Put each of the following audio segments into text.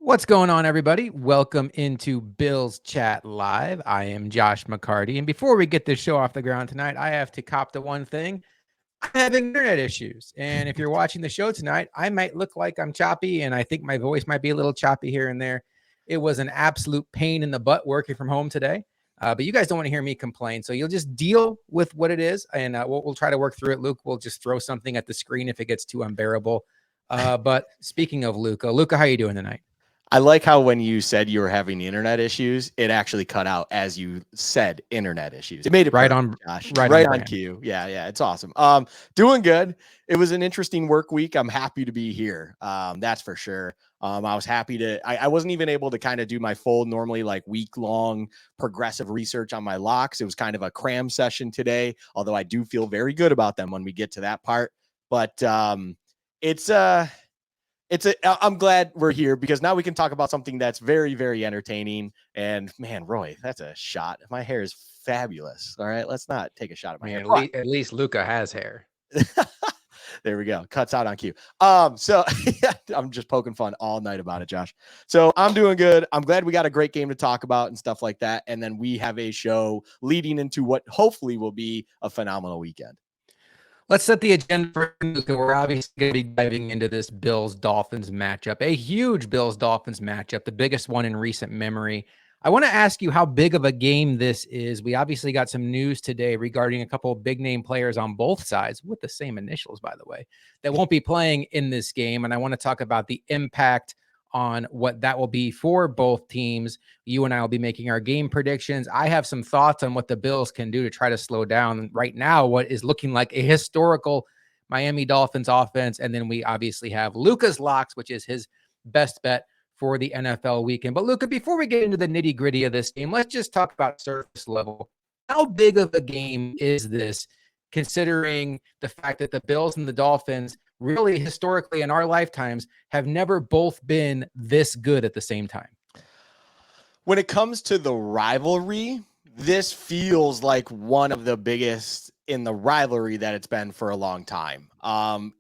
What's going on, everybody? Welcome into Bills Chat Live. I am Josh McCarty. And before we get this show off the ground tonight, I have to cop to one thing. I'm having internet issues. And if you're watching the show tonight, I might look like I'm choppy, and I think my voice might be a little choppy here and there. It was an absolute pain in the butt working from home today. But you guys don't want to hear me complain. So you'll just deal with what it is, and we'll try to work through it. Luke will just throw something at the screen if it gets too unbearable. But speaking of Luka, how you doing tonight? I like how when you said you were having internet issues, it actually cut out as you said internet issues. It made it Right perfect, on, Josh. right on Right on brand. cue. Yeah, it's awesome. Doing good. It was an interesting work week. I'm happy to be here. That's for sure. I was happy to. I wasn't even able to kind of do my full normally like week long progressive research on my locks. It was kind of a cram session today, although I do feel very good about them when we get to that part. But it's I'm glad we're here because now we can talk about something that's very, very entertaining. And man, Roy, that's a shot. My hair is fabulous. All right, let's not take a shot at my hair. At least Luka has hair. There we go. Cuts out on cue. So I'm just poking fun all night about it, Josh. So I'm doing good. I'm glad we got a great game to talk about and stuff like that. And then we have a show leading into what hopefully will be a phenomenal weekend. Let's set the agenda for Luka. We're obviously going to be diving into this Bills-Dolphins matchup, a huge Bills-Dolphins matchup, the biggest one in recent memory. I want to ask you how big of a game this is. We obviously got some news today regarding a couple of big name players on both sides with the same initials, by the way, that won't be playing in this game. And I want to talk about the impact on what that will be for both teams. You and I will be making our game predictions. I have some thoughts on what the Bills can do to try to slow down right now what is looking like a historical Miami Dolphins offense. And then we obviously have Luka's locks, which is his best bet for the NFL weekend. But Luka, before we get into the nitty gritty of this game, let's just talk about surface level. How big of a game is this, considering the fact that the Bills and the Dolphins really historically in our lifetimes have never both been this good at the same time? When it comes to the rivalry, this feels like one of the biggest in the rivalry that it's been for a long time.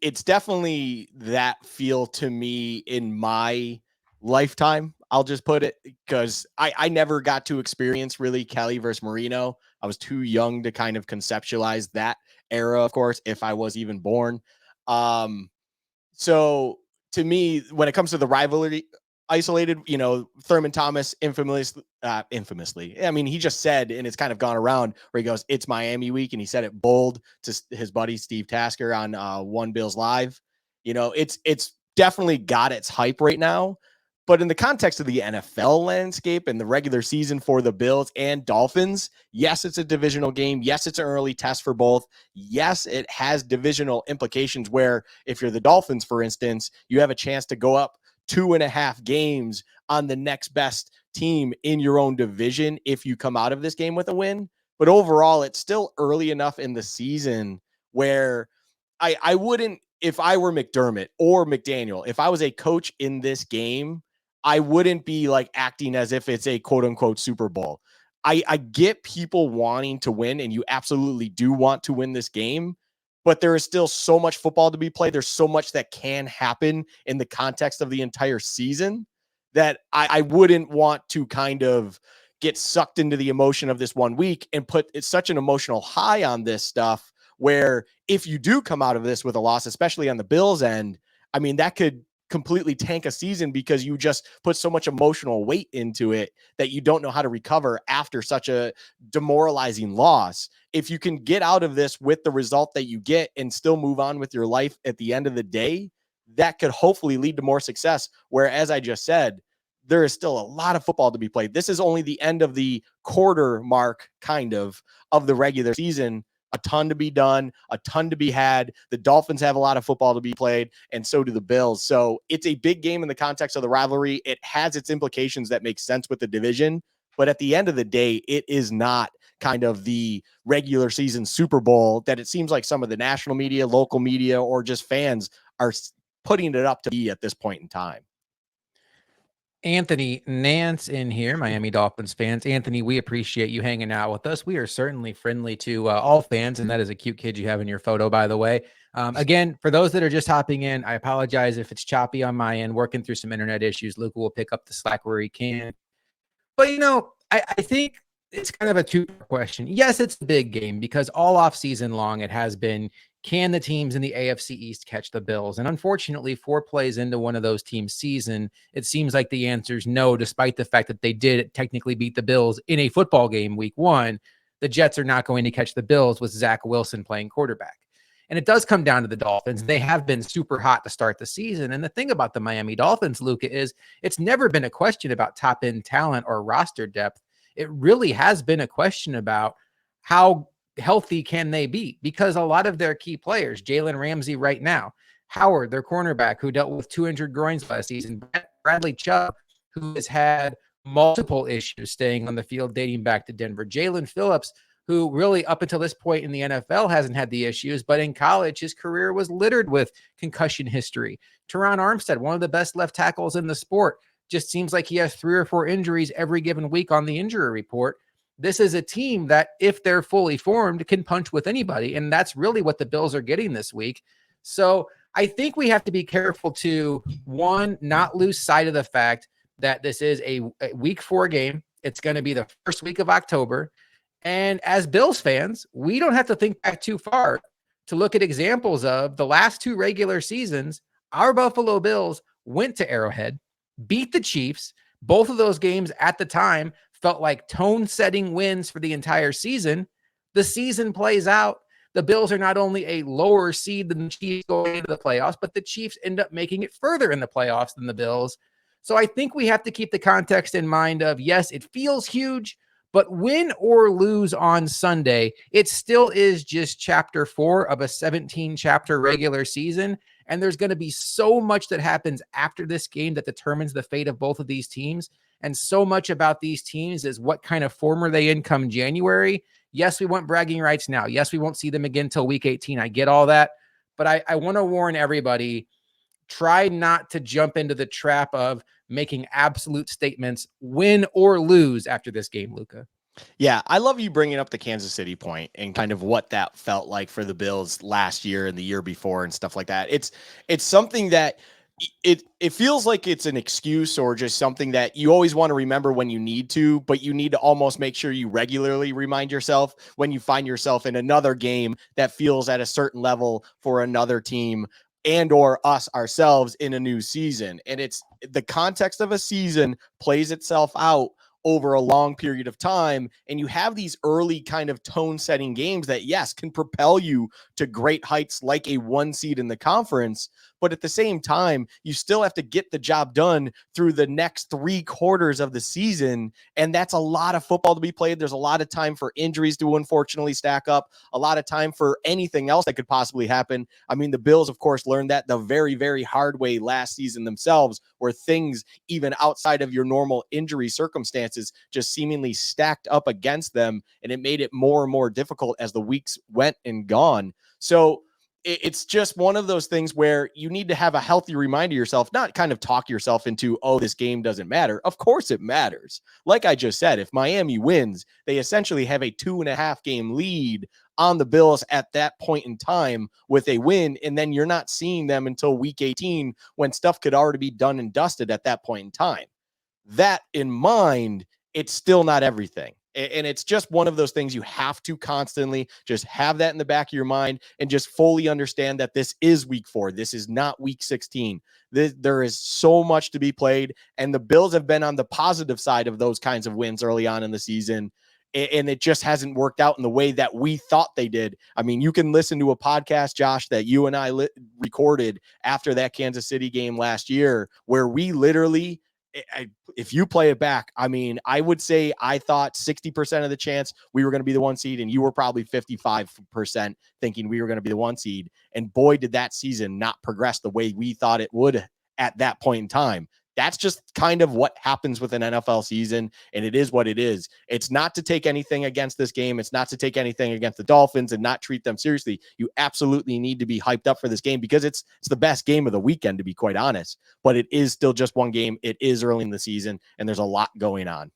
It's definitely that feel to me in my lifetime. I'll just put it because I never got to experience really Kelly versus Marino. I was too young to kind of conceptualize that era, of course, if I was even born. Um, so to me, when it comes to the rivalry, isolated, Thurman Thomas infamously. I mean, he just said, and it's kind of gone around where he goes, "It's Miami week," and he said it bold to his buddy Steve Tasker on One Bills Live. It's definitely got its hype right now. But in the context of the NFL landscape and the regular season for the Bills and Dolphins, yes, it's a divisional game. Yes, it's an early test for both. Yes, it has divisional implications where if you're the Dolphins, for instance, you have a chance to go up 2.5 games on the next best team in your own division if you come out of this game with a win. But overall, it's still early enough in the season where I wouldn't, if I were McDermott or McDaniel, if I was a coach in this game, I wouldn't be like acting as if it's a quote unquote Super Bowl. I get people wanting to win, and you absolutely do want to win this game, but there is still so much football to be played. There's so much that can happen in the context of the entire season that I wouldn't want to kind of get sucked into the emotion of this one week and put it's such an emotional high on this stuff where if you do come out of this with a loss, especially on the Bills end, I mean, that could completely tank a season because you just put so much emotional weight into it that you don't know how to recover after such a demoralizing loss. If you can get out of this with the result that you get and still move on with your life at the end of the day, that could hopefully lead to more success. Where, as I just said, there is still a lot of football to be played. This is only the end of the quarter mark, kind of the regular season. A ton to be done, a ton to be had. The Dolphins have a lot of football to be played, and so do the Bills. So it's a big game in the context of the rivalry. It has its implications that make sense with the division, but at the end of the day, it is not kind of the regular season Super Bowl that it seems like some of the national media, local media, or just fans are putting it up to be at this point in time. Anthony Nance in here, Miami Dolphins fans. Anthony, we appreciate you hanging out with us. We are certainly friendly to all fans, and that is a cute kid you have in your photo, by the way. Again, for those that are just hopping in, I apologize if it's choppy on my end, working through some internet issues. Luca will pick up the slack where he can. But, I think it's kind of a two-part question. Yes, it's a big game because all off season long it has been, can the teams in the AFC East catch the Bills? And unfortunately, 4 plays into one of those teams' season, it seems like the answer is no, despite the fact that they did technically beat the Bills in a football game week 1. The Jets are not going to catch the Bills with Zach Wilson playing quarterback. And it does come down to the Dolphins. They have been super hot to start the season. And the thing about the Miami Dolphins, Luca, is it's never been a question about top end talent or roster depth. It really has been a question about how healthy can they be, because a lot of their key players, Jalen Ramsey right now, Howard, their cornerback, who dealt with 2 injured groins last season, Bradley Chubb, who has had multiple issues staying on the field dating back to Denver, Jalen Phillips, who really up until this point in the NFL hasn't had the issues, but in college, his career was littered with concussion history. Teron Armstead, one of the best left tackles in the sport, just seems like he has 3 or 4 injuries every given week on the injury report. This is a team that, if they're fully formed, can punch with anybody, and that's really what the Bills are getting this week. So I think we have to be careful to, one, not lose sight of the fact that this is a week 4 game. It's going to be the first week of October. And as Bills fans, we don't have to think back too far to look at examples of the last 2 regular seasons. Our Buffalo Bills went to Arrowhead, beat the Chiefs. Both of those games at the time felt like tone-setting wins for the entire season. The season plays out. The Bills are not only a lower seed than the Chiefs going into the playoffs, but the Chiefs end up making it further in the playoffs than the Bills. So I think we have to keep the context in mind of, yes, it feels huge, but win or lose on Sunday, it still is just chapter 4 of a 17-chapter regular season. And there's going to be so much that happens after this game that determines the fate of both of these teams. And so much about these teams is what kind of form are they in come January. Yes, we want bragging rights now. Yes, we won't see them again until week 18. I get all that. But I want to warn everybody, try not to jump into the trap of making absolute statements, win or lose after this game, Luca. Yeah, I love you bringing up the Kansas City point and kind of what that felt like for the Bills last year and the year before and stuff like that. It's something that it feels like it's an excuse or just something that you always want to remember when you need to, but you need to almost make sure you regularly remind yourself when you find yourself in another game that feels at a certain level for another team and or us ourselves in a new season. And it's the context of a season plays itself out over a long period of time. And you have these early kind of tone setting games that, yes, can propel you to great heights like a 1 seed in the conference. But at the same time, you still have to get the job done through the next 3 quarters of the season. And that's a lot of football to be played. There's a lot of time for injuries to unfortunately stack up, a lot of time for anything else that could possibly happen. I mean, the Bills, of course, learned that the very, very hard way last season themselves, where things even outside of your normal injury circumstances just seemingly stacked up against them. And it made it more and more difficult as the weeks went and gone. So it's just one of those things where you need to have a healthy reminder yourself, not kind of talk yourself into, oh, this game doesn't matter. Of course it matters. Like I just said, if Miami wins, they essentially have a 2.5 game lead on the Bills at that point in time with a win. And then you're not seeing them until week 18 when stuff could already be done and dusted at that point in time. That in mind, it's still not everything. And it's just one of those things you have to constantly just have that in the back of your mind and just fully understand that this is week 4. This is not week 16. There is so much to be played. And the Bills have been on the positive side of those kinds of wins early on in the season. And it just hasn't worked out in the way that we thought they did. I mean, you can listen to a podcast, Josh, that you and I recorded after that Kansas City game last year, where we literally, if you play it back, I mean, I would say I thought 60% of the chance we were going to be the 1 seed, and you were probably 55% thinking we were going to be the 1 seed. And boy, did that season not progress the way we thought it would at that point in time. That's just kind of what happens with an NFL season, and it is what it is. It's not to take anything against this game. It's not to take anything against the Dolphins and not treat them seriously. You absolutely need to be hyped up for this game because it's the best game of the weekend, to be quite honest. But it is still just one game. It is early in the season, and there's a lot going on.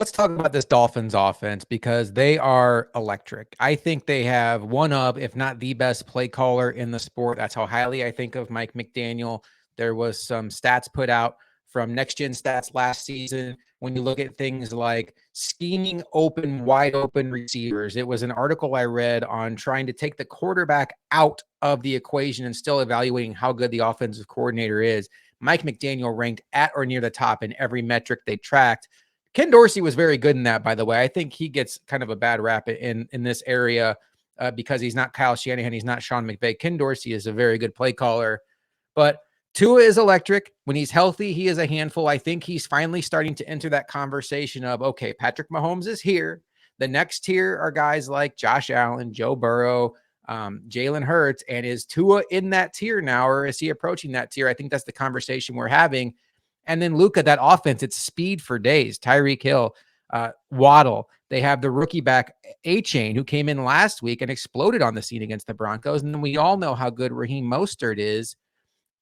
Let's talk about this Dolphins offense because they are electric. I think they have one of, if not the best play caller in the sport. That's how highly I think of Mike McDaniel. There was some stats put out from Next Gen Stats last season when you look at things like scheming open, wide open receivers. It was an article I read on trying to take the quarterback out of the equation and still evaluating how good the offensive coordinator is. Mike McDaniel ranked at or near the top in every metric they tracked. Ken Dorsey was very good in that, by the way. I think he gets kind of a bad rap in this area because he's not Kyle Shanahan. He's not Sean McVay. Ken Dorsey is a very good play caller, but Tua is electric. When he's healthy, he is a handful. I think he's finally starting to enter that conversation of, okay, Patrick Mahomes is here. The next tier are guys like Josh Allen, Joe Burrow, Jalen Hurts, and is Tua in that tier now, or is he approaching that tier? I think that's the conversation we're having. And then Luka, that offense, it's speed for days. Tyreek Hill, Waddle. They have the rookie back A-Chain who came in last week and exploded on the scene against the Broncos. And then we all know how good Raheem Mostert is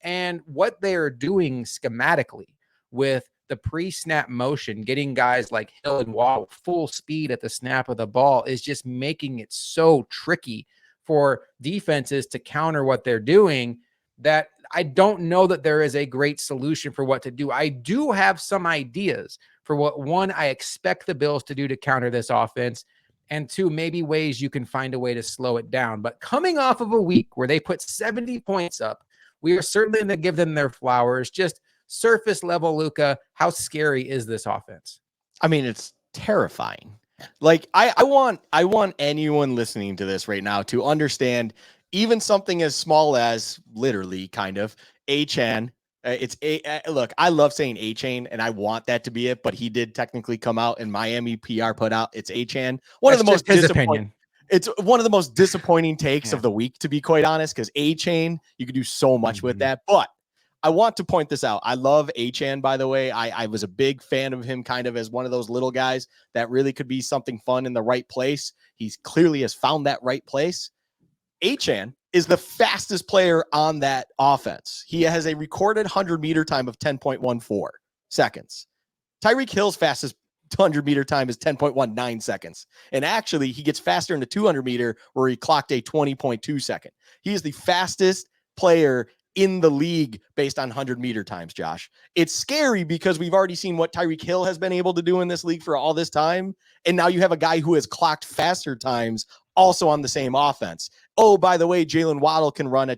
and what they are doing schematically with the pre-snap motion, getting guys like Hill and Waddle full speed at the snap of the ball is just making it so tricky for defenses to counter what they're doing that I don't know that there is a great solution for what to do. I do have some ideas for what, one, I expect the Bills to do to counter this offense, and two, maybe ways you can find a way to slow it down. But coming off of a week where they put 70 points up, we are certainly going to give them their flowers. Just surface level, Luka, how scary is this offense? I mean, it's terrifying. Like I want anyone listening to this right now to understand even something as small as literally kind of A-Chan. Look, I love saying A-Chain and I want that to be it, but he did technically come out and Miami PR put out it's A-Chan. That's just his opinion. It's one of the most disappointing takes of the week, to be quite honest, because A-Chain, you could do so much with that. But I want to point this out. I love A-Chan, by the way. I was a big fan of him kind of as one of those little guys that really could be something fun in the right place. He's clearly has found that right place. A-Chan is the fastest player on that offense. He has a recorded 100-meter time of 10.14 seconds. Tyreek Hill's fastest 100-meter time is 10.19 seconds. And actually, he gets faster in the 200-meter where he clocked a 20.2 second. He is the fastest player in the league based on 100-meter times, Josh. It's scary because we've already seen what Tyreek Hill has been able to do in this league for all this time. And now you have a guy who has clocked faster times also on the same offense. Oh, by the way, Jalen Waddle can run a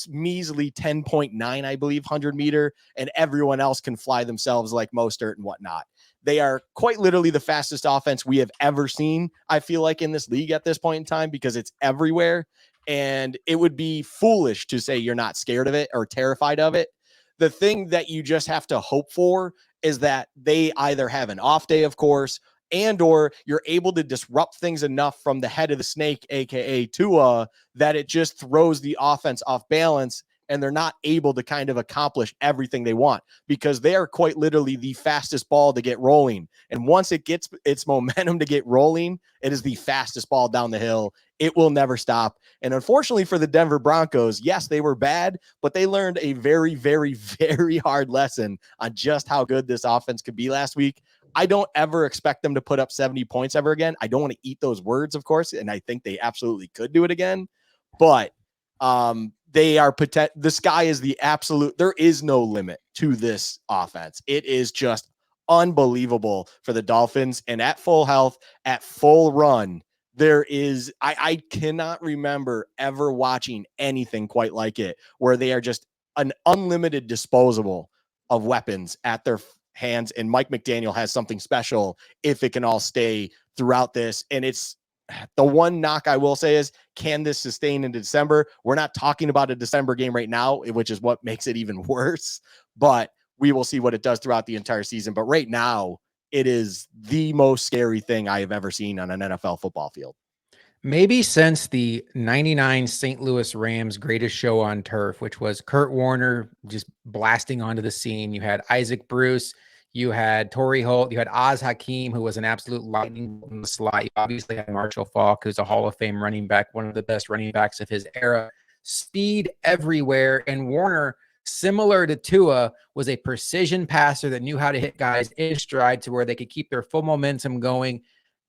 measly 10.9, I believe, 100-meter, and everyone else can fly themselves like Mostert and whatnot. They are quite literally the fastest offense we have ever seen, I feel like, in this league at this point in time, because it's everywhere. And it would be foolish to say you're not scared of it or terrified of it. The thing that you just have to hope for is that they either have an off day, of course, and or you're able to disrupt things enough from the head of the snake, aka Tua, that it just throws the offense off balance and they're not able to kind of accomplish everything they want, because they are quite literally the fastest ball to get rolling. And once it gets its momentum to get rolling, it is the fastest ball down the hill. It will never stop. And unfortunately for the Denver Broncos, yes, they were bad, but they learned a very, very, very hard lesson on just how good this offense could be last week. I don't ever expect them to put up 70 points ever again. I don't want to eat those words, of course, and I think they absolutely could do it again. But they are the sky is the absolute. There is no limit to this offense. It is just unbelievable for the Dolphins, and at full health, at full run, there is. I cannot remember ever watching anything quite like it, where they are just an unlimited disposable of weapons at their hands. And Mike McDaniel has something special if it can all stay throughout this. And it's the one knock I will say is, can this sustain into December? We're not talking about a December game right now, which is what makes it even worse, but we will see what it does throughout the entire season. But right now, it is the most scary thing I have ever seen on an NFL football field. Maybe since the 99 St. Louis Rams greatest show on turf, which was Kurt Warner just blasting onto the scene. You had Isaac Bruce, you had Torrey Holt, you had Oz Hakeem, who was an absolute lightning bolt in the slot. You obviously had Marshall Faulk, who's a Hall of Fame running back, one of the best running backs of his era. Speed everywhere, and Warner similar to Tua, was a precision passer that knew how to hit guys in stride to where they could keep their full momentum going.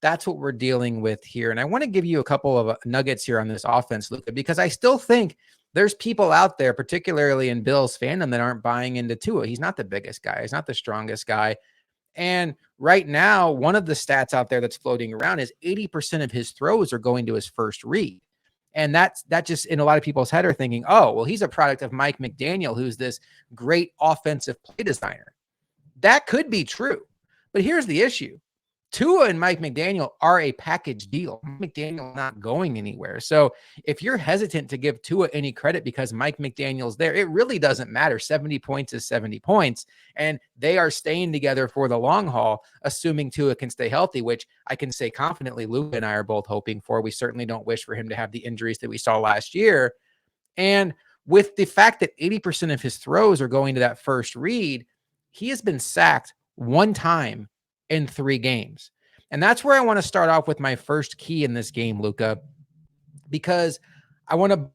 That's what we're dealing with here. And I want to give you a couple of nuggets here on this offense, Luka, because I still think there's people out there, particularly in Bills fandom, that aren't buying into Tua. He's not the biggest guy. He's not the strongest guy. And right now, one of the stats out there that's floating around is 80% of his throws are going to his first read. And that just in a lot of people's head are thinking, oh, well, he's a product of Mike McDaniel, who's this great offensive play designer. That could be true. But here's the issue. Tua and Mike McDaniel are a package deal. McDaniel not going anywhere. So if you're hesitant to give Tua any credit because Mike McDaniel's there, it really doesn't matter. 70 points is 70 points. And they are staying together for the long haul, assuming Tua can stay healthy, which I can say confidently Luka and I are both hoping for. We certainly don't wish for him to have the injuries that we saw last year. And with the fact that 80% of his throws are going to that first read, he has been sacked one time in 3 games. And that's where I want to start off with my first key in this game, Luka, because I want to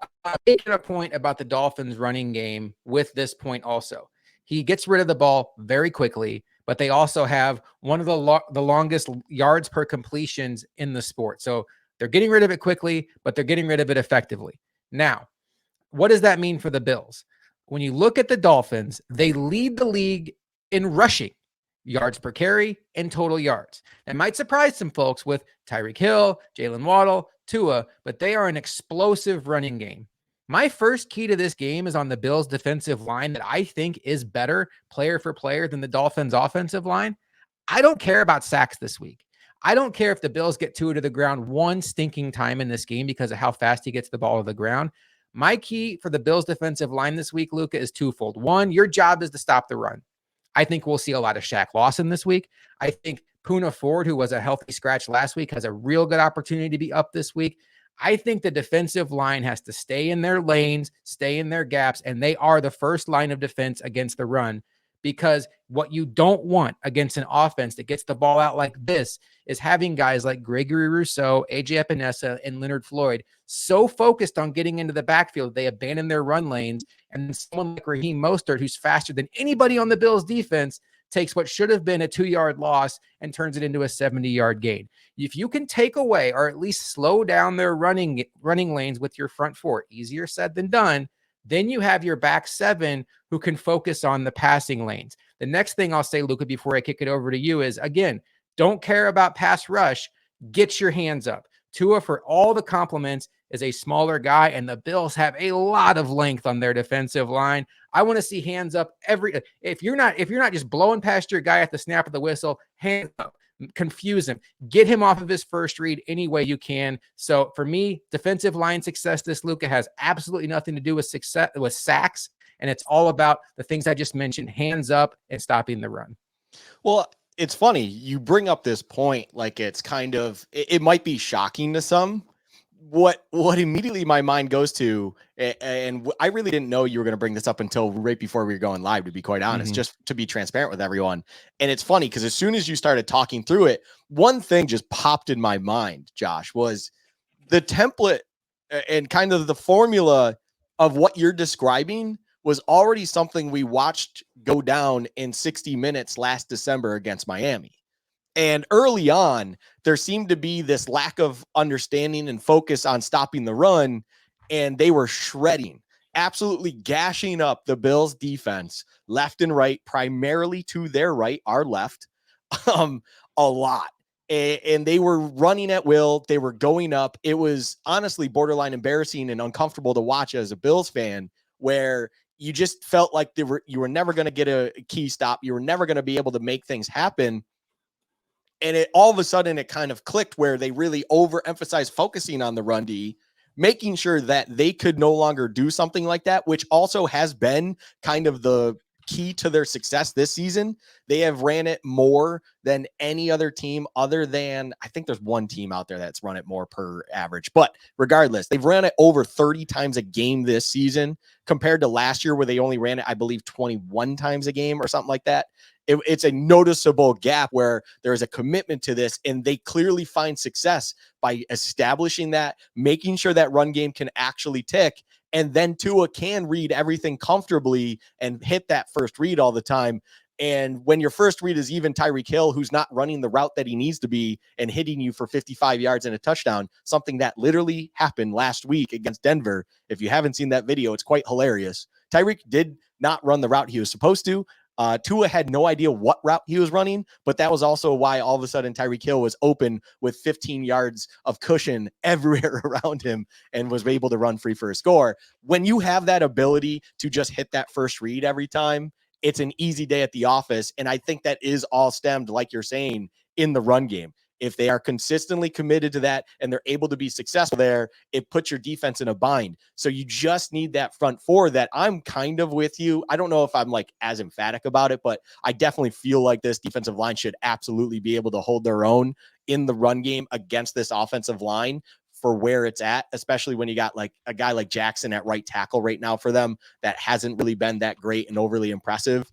make a point about the Dolphins running game with this point also. He gets rid of the ball very quickly, but they also have one of the longest yards per completions in the sport. So they're getting rid of it quickly, but they're getting rid of it effectively. Now, what does that mean for the Bills? When you look at the Dolphins, they lead the league in rushing, yards per carry, and total yards. That might surprise some folks with Tyreek Hill, Jalen Waddle, Tua, but they are an explosive running game. My first key to this game is on the Bills' defensive line that I think is better player for player than the Dolphins' offensive line. I don't care about sacks this week. I don't care if the Bills get Tua to the ground one stinking time in this game because of how fast he gets the ball to the ground. My key for the Bills' defensive line this week, Luka, is twofold. One, your job is to stop the run. I think we'll see a lot of Shaq Lawson this week. I think Poona Ford, who was a healthy scratch last week, has a real good opportunity to be up this week. I think the defensive line has to stay in their lanes, stay in their gaps, and they are the first line of defense against the run, because what you don't want against an offense that gets the ball out like this is having guys like Gregory Rousseau, AJ Epinesa, and Leonard Floyd so focused on getting into the backfield, they abandon their run lanes. And someone like Raheem Mostert, who's faster than anybody on the Bills defense, takes what should have been a 2-yard loss and turns it into a 70-yard gain. If you can take away or at least slow down their running lanes with your front four, easier said than done, then you have your back 7 who can focus on the passing lanes. The next thing I'll say, Luka, before I kick it over to you is, again, don't care about pass rush. Get your hands up. Tua, for all the compliments, is a smaller guy, and the Bills have a lot of length on their defensive line. I want to see hands up if you're not just blowing past your guy at the snap of the whistle, hands up. Confuse him, get him off of his first read any way you can. So for me, defensive line success this, Luka, has absolutely nothing to do with success with sacks, and it's all about the things I just mentioned: hands up and stopping the run. Well, it's funny you bring up this point, like it's kind of it might be shocking to some. What immediately my mind goes to, and I really didn't know you were going to bring this up until right before we were going live, to be quite honest, just to be transparent with everyone. And it's funny because as soon as you started talking through it, one thing just popped in my mind, Josh, was the template and kind of the formula of what you're describing was already something we watched go down in 60 minutes last December against Miami. And early on, there seemed to be this lack of understanding and focus on stopping the run, and they were shredding, absolutely gashing up the Bills defense left and right, primarily to their right, our left, a lot. And they were running at will. They were going up. It was honestly borderline embarrassing and uncomfortable to watch as a Bills fan, where you just felt like you were never going to get a key stop. You were never going to be able to make things happen. And it all of a sudden it kind of clicked where they really overemphasized focusing on the run D, making sure that they could no longer do something like that, which also has been kind of the key to their success this season. They have ran it more than any other team other than, I think there's one team out there that's run it more per average. But regardless, they've ran it over 30 times a game this season compared to last year where they only ran it, I believe, 21 times a game or something like that. It's a noticeable gap where there is a commitment to this, and they clearly find success by establishing that, making sure that run game can actually tick. And then Tua can read everything comfortably and hit that first read all the time. And when your first read is even Tyreek Hill, who's not running the route that he needs to be and hitting you for 55 yards and a touchdown, something that literally happened last week against Denver. If you haven't seen that video, it's quite hilarious. Tyreek did not run the route he was supposed to. Tua had no idea what route he was running, but that was also why all of a sudden Tyreek Hill was open with 15 yards of cushion everywhere around him and was able to run free for a score. When you have that ability to just hit that first read every time, it's an easy day at the office. And I think that is all stemmed, like you're saying, in the run game. If they are consistently committed to that and they're able to be successful there, it puts your defense in a bind. So you just need that front four that I'm kind of with you. I don't know if I'm like as emphatic about it, but I definitely feel like this defensive line should absolutely be able to hold their own in the run game against this offensive line for where it's at, especially when you got like a guy like Jackson at right tackle right now for them that hasn't really been that great and overly impressive.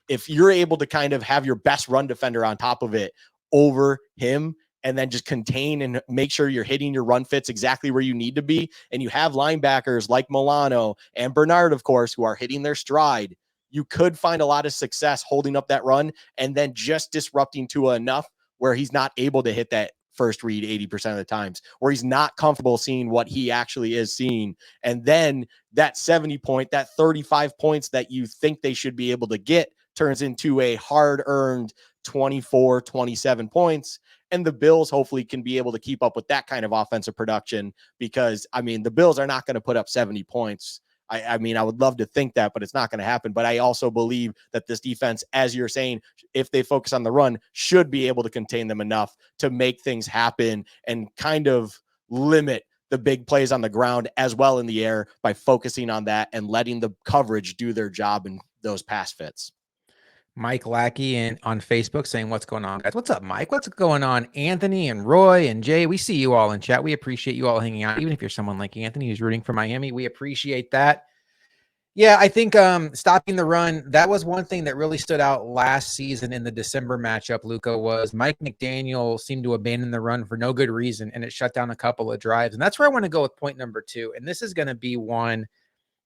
If you're able to kind of have your best run defender on top of it over him and then just contain and make sure you're hitting your run fits exactly where you need to be, and you have linebackers like Milano and Bernard, of course, who are hitting their stride, you could find a lot of success holding up that run and then just disrupting Tua enough where he's not able to hit that first read 80% of the times, where he's not comfortable seeing what he actually is seeing. And then that 70 point, that 35 points that you think they should be able to get turns into a hard-earned 24, 27 points. And the Bills hopefully can be able to keep up with that kind of offensive production because, I mean, the Bills are not going to put up 70 points. I mean, I would love to think that, but it's not going to happen. But I also believe that this defense, as you're saying, if they focus on the run, should be able to contain them enough to make things happen and kind of limit the big plays on the ground as well in the air by focusing on that and letting the coverage do their job in those pass fits. Mike Lackey on Facebook saying, what's going on, guys? What's up, Mike? What's going on? Anthony and Roy and Jay, we see you all in chat. We appreciate you all hanging out. Even if you're someone like Anthony who's rooting for Miami, we appreciate that. Yeah, I think stopping the run, that was one thing that really stood out last season in the December matchup, Luka, was Mike McDaniel seemed to abandon the run for no good reason, and it shut down a couple of drives. And that's where I want to go with point number 2. And this is going to be one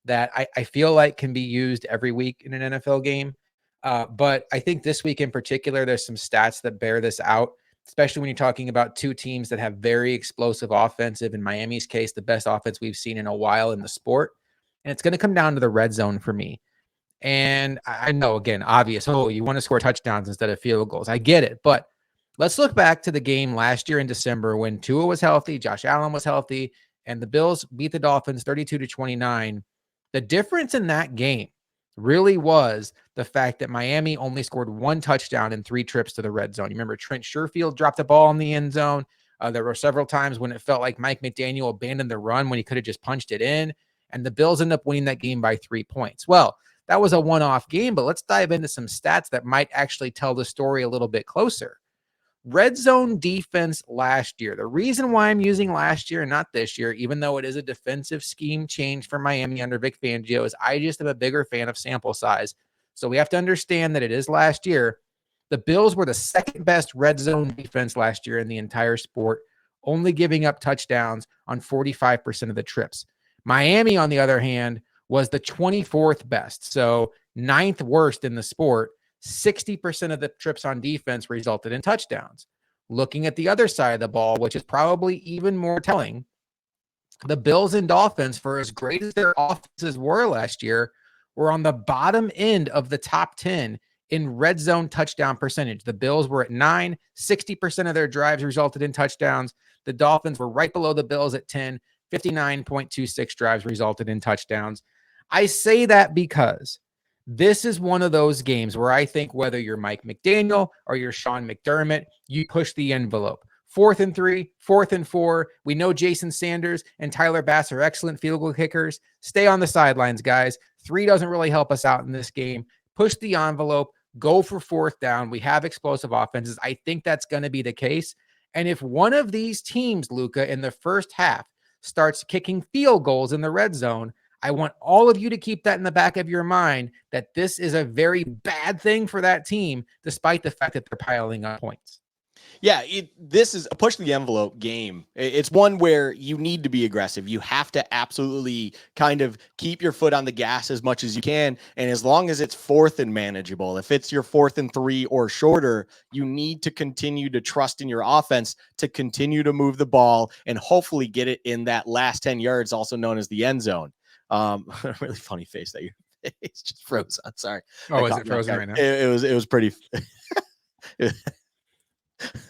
that I feel like can be used every week in an NFL game. But I think this week in particular, there's some stats that bear this out, especially when you're talking about two teams that have very explosive offensive. In Miami's case, the best offense we've seen in a while in the sport. And it's going to come down to the red zone for me. And I know, again, obvious. Oh, you want to score touchdowns instead of field goals. I get it. But let's look back to the game last year in December when Tua was healthy, Josh Allen was healthy, and the Bills beat the Dolphins 32-29. The difference in that game really was the fact that Miami only scored 1 touchdown in 3 trips to the red zone. You remember Trent Sherfield dropped the ball in the end zone. There were several times when it felt like Mike McDaniel abandoned the run when he could have just punched it in. And the Bills ended up winning that game by 3 points. Well, that was a one-off game, but let's dive into some stats that might actually tell the story a little bit closer. Red zone defense last year. The reason why I'm using last year and not this year, even though it is a defensive scheme change for Miami under Vic Fangio, is I just am a bigger fan of sample size. So we have to understand that it is last year. The Bills were the second best red zone defense last year in the entire sport, only giving up touchdowns on 45% of the trips. Miami, on the other hand, was the 24th best, so 9th worst in the sport. 60% of the trips on defense resulted in touchdowns. Looking at the other side of the ball, which is probably even more telling, the Bills and Dolphins, for as great as their offenses were last year, were on the bottom end of the top 10 in red zone touchdown percentage. The Bills were at 9, 60% of their drives resulted in touchdowns. The Dolphins were right below the Bills at 10, 59.26 drives resulted in touchdowns. I say that because this is one of those games where I think whether you're Mike McDaniel or you're Sean McDermott, you push the envelope. 4th and 3, 4th and 4. We know Jason Sanders and Tyler Bass are excellent field goal kickers. Stay on the sidelines, guys. 3 doesn't really help us out in this game. Push the envelope. Go for 4th down. We have explosive offenses. I think that's going to be the case. And if one of these teams, Luka, in the first half starts kicking field goals in the red zone, I want all of you to keep that in the back of your mind that this is a very bad thing for that team, despite the fact that they're piling up points. Yeah, this is a push the envelope game. It's one where you need to be aggressive. You have to absolutely kind of keep your foot on the gas as much as you can. And as long as it's fourth and manageable, if it's your 4th and 3 or shorter, you need to continue to trust in your offense to continue to move the ball and hopefully get it in that last 10 yards, also known as the end zone. Really funny face that your face just froze on. Sorry. Oh, is it frozen right now? It was pretty.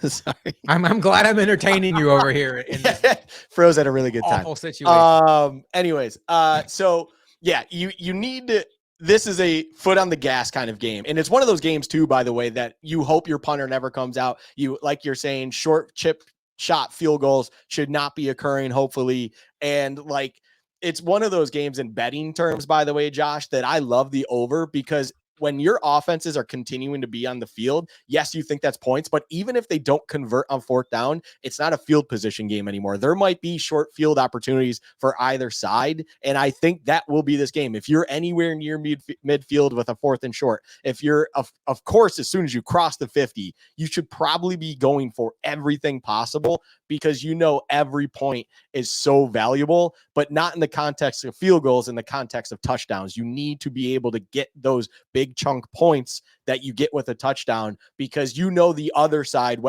Sorry. I'm glad I'm entertaining you over here in this Froze had a really good time. awful situation. Anyways, so yeah, you need to. This is a foot on the gas kind of game, and it's one of those games too, by the way, that you hope your punter never comes out. You, like you're saying, short chip shot field goals should not be occurring, hopefully, and like it's one of those games in betting terms, by the way, Josh, that I love the over because when your offenses are continuing to be on the field, yes, you think that's points, but even if they don't convert on 4th down, it's not a field position game anymore. There might be short field opportunities for either side, and I think that will be this game. If you're anywhere near midfield with a 4th and short, if you're, of course, as soon as you cross the 50, you should probably be going for everything possible because you know every point is so valuable, but not in the context of field goals, in the context of touchdowns. You need to be able to get those big chunk points that you get with a touchdown because you know the other side,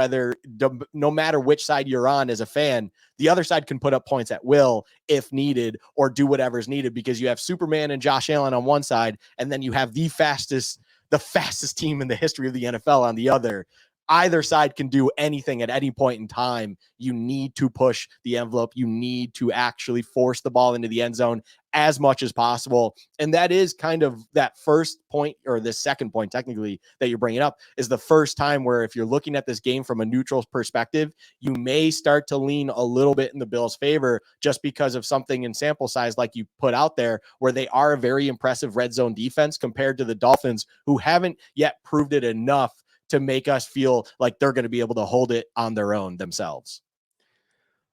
no matter which side you're on as a fan, the other side can put up points at will if needed or do whatever's needed because you have Superman and Josh Allen on one side, and then you have the fastest team in the history of the NFL on the other. Either side can do anything at any point in time. You need to push the envelope. You need to actually force the ball into the end zone as much as possible. And that is kind of that first point, or the second point technically that you're bringing up, is the first time where if you're looking at this game from a neutral perspective, you may start to lean a little bit in the Bills' favor just because of something in sample size like you put out there, where they are a very impressive red zone defense compared to the Dolphins, who haven't yet proved it enough to make us feel like they're going to be able to hold it on their own themselves.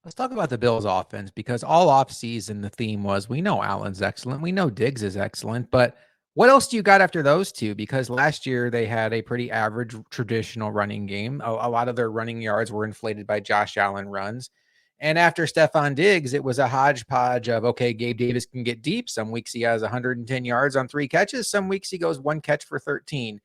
Let's talk about the Bills offense, because all offseason the theme was, we know Allen's excellent, we know Diggs is excellent, but what else do you got after those two? Because last year they had a pretty average traditional running game. A lot of their running yards were inflated by Josh Allen runs. And after Stephon Diggs, it was a hodgepodge of, okay, Gabe Davis can get deep. Some weeks he has 110 yards on 3 catches. Some weeks he goes 1 catch for 13.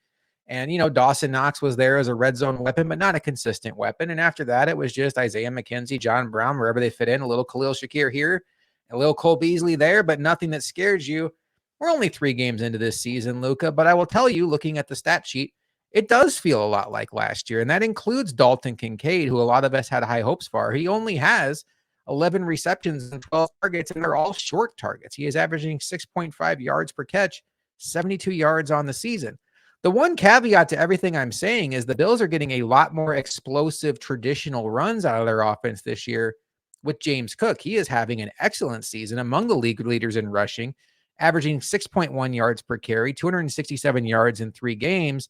And, Dawson Knox was there as a red zone weapon, but not a consistent weapon. And after that, it was just Isaiah McKenzie, John Brown, wherever they fit in, a little Khalil Shakir here, a little Cole Beasley there, but nothing that scares you. We're only 3 games into this season, Luka, but I will tell you, looking at the stat sheet, it does feel a lot like last year. And that includes Dalton Kincaid, who a lot of us had high hopes for. He only has 11 receptions and 12 targets, and they're all short targets. He is averaging 6.5 yards per catch, 72 yards on the season. The one caveat to everything I'm saying is the Bills are getting a lot more explosive traditional runs out of their offense this year with James Cook. He is having an excellent season, among the league leaders in rushing, averaging 6.1 yards per carry, 267 yards in 3 games.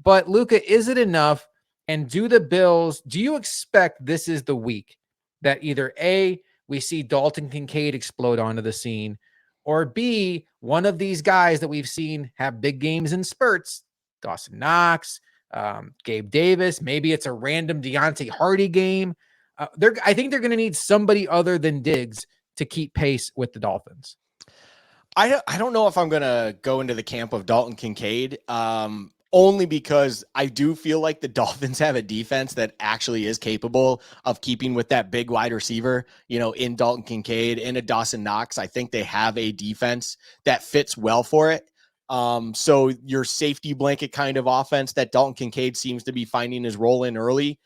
But Luka, is it enough? And do you expect this is the week that either A, we see Dalton Kincaid explode onto the scene, or B, one of these guys that we've seen have big games in spurts, Dawson Knox, Gabe Davis, maybe it's a random Deontay Hardy game. I think they're going to need somebody other than Diggs to keep pace with the Dolphins. I don't know if I'm going to go into the camp of Dalton Kincaid, only because I do feel like the Dolphins have a defense that actually is capable of keeping with that big wide receiver, in Dalton Kincaid and a Dawson Knox. I think they have a defense that fits well for it. So your safety blanket kind of offense that Dalton Kincaid seems to be finding his role in early,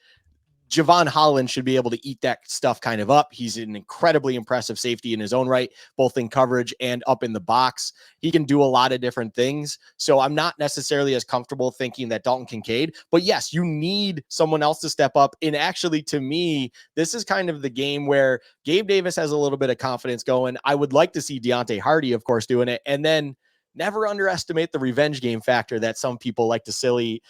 Javon Holland should be able to eat that stuff kind of up. He's an incredibly impressive safety in his own right, both in coverage and up in the box. He can do a lot of different things. So I'm not necessarily as comfortable thinking that Dalton Kincaid, but yes, you need someone else to step up. And actually, to me, this is kind of the game where Gabe Davis has a little bit of confidence going. I would like to see Deontay Hardy, of course, doing it. And then never underestimate the revenge game factor that some people like to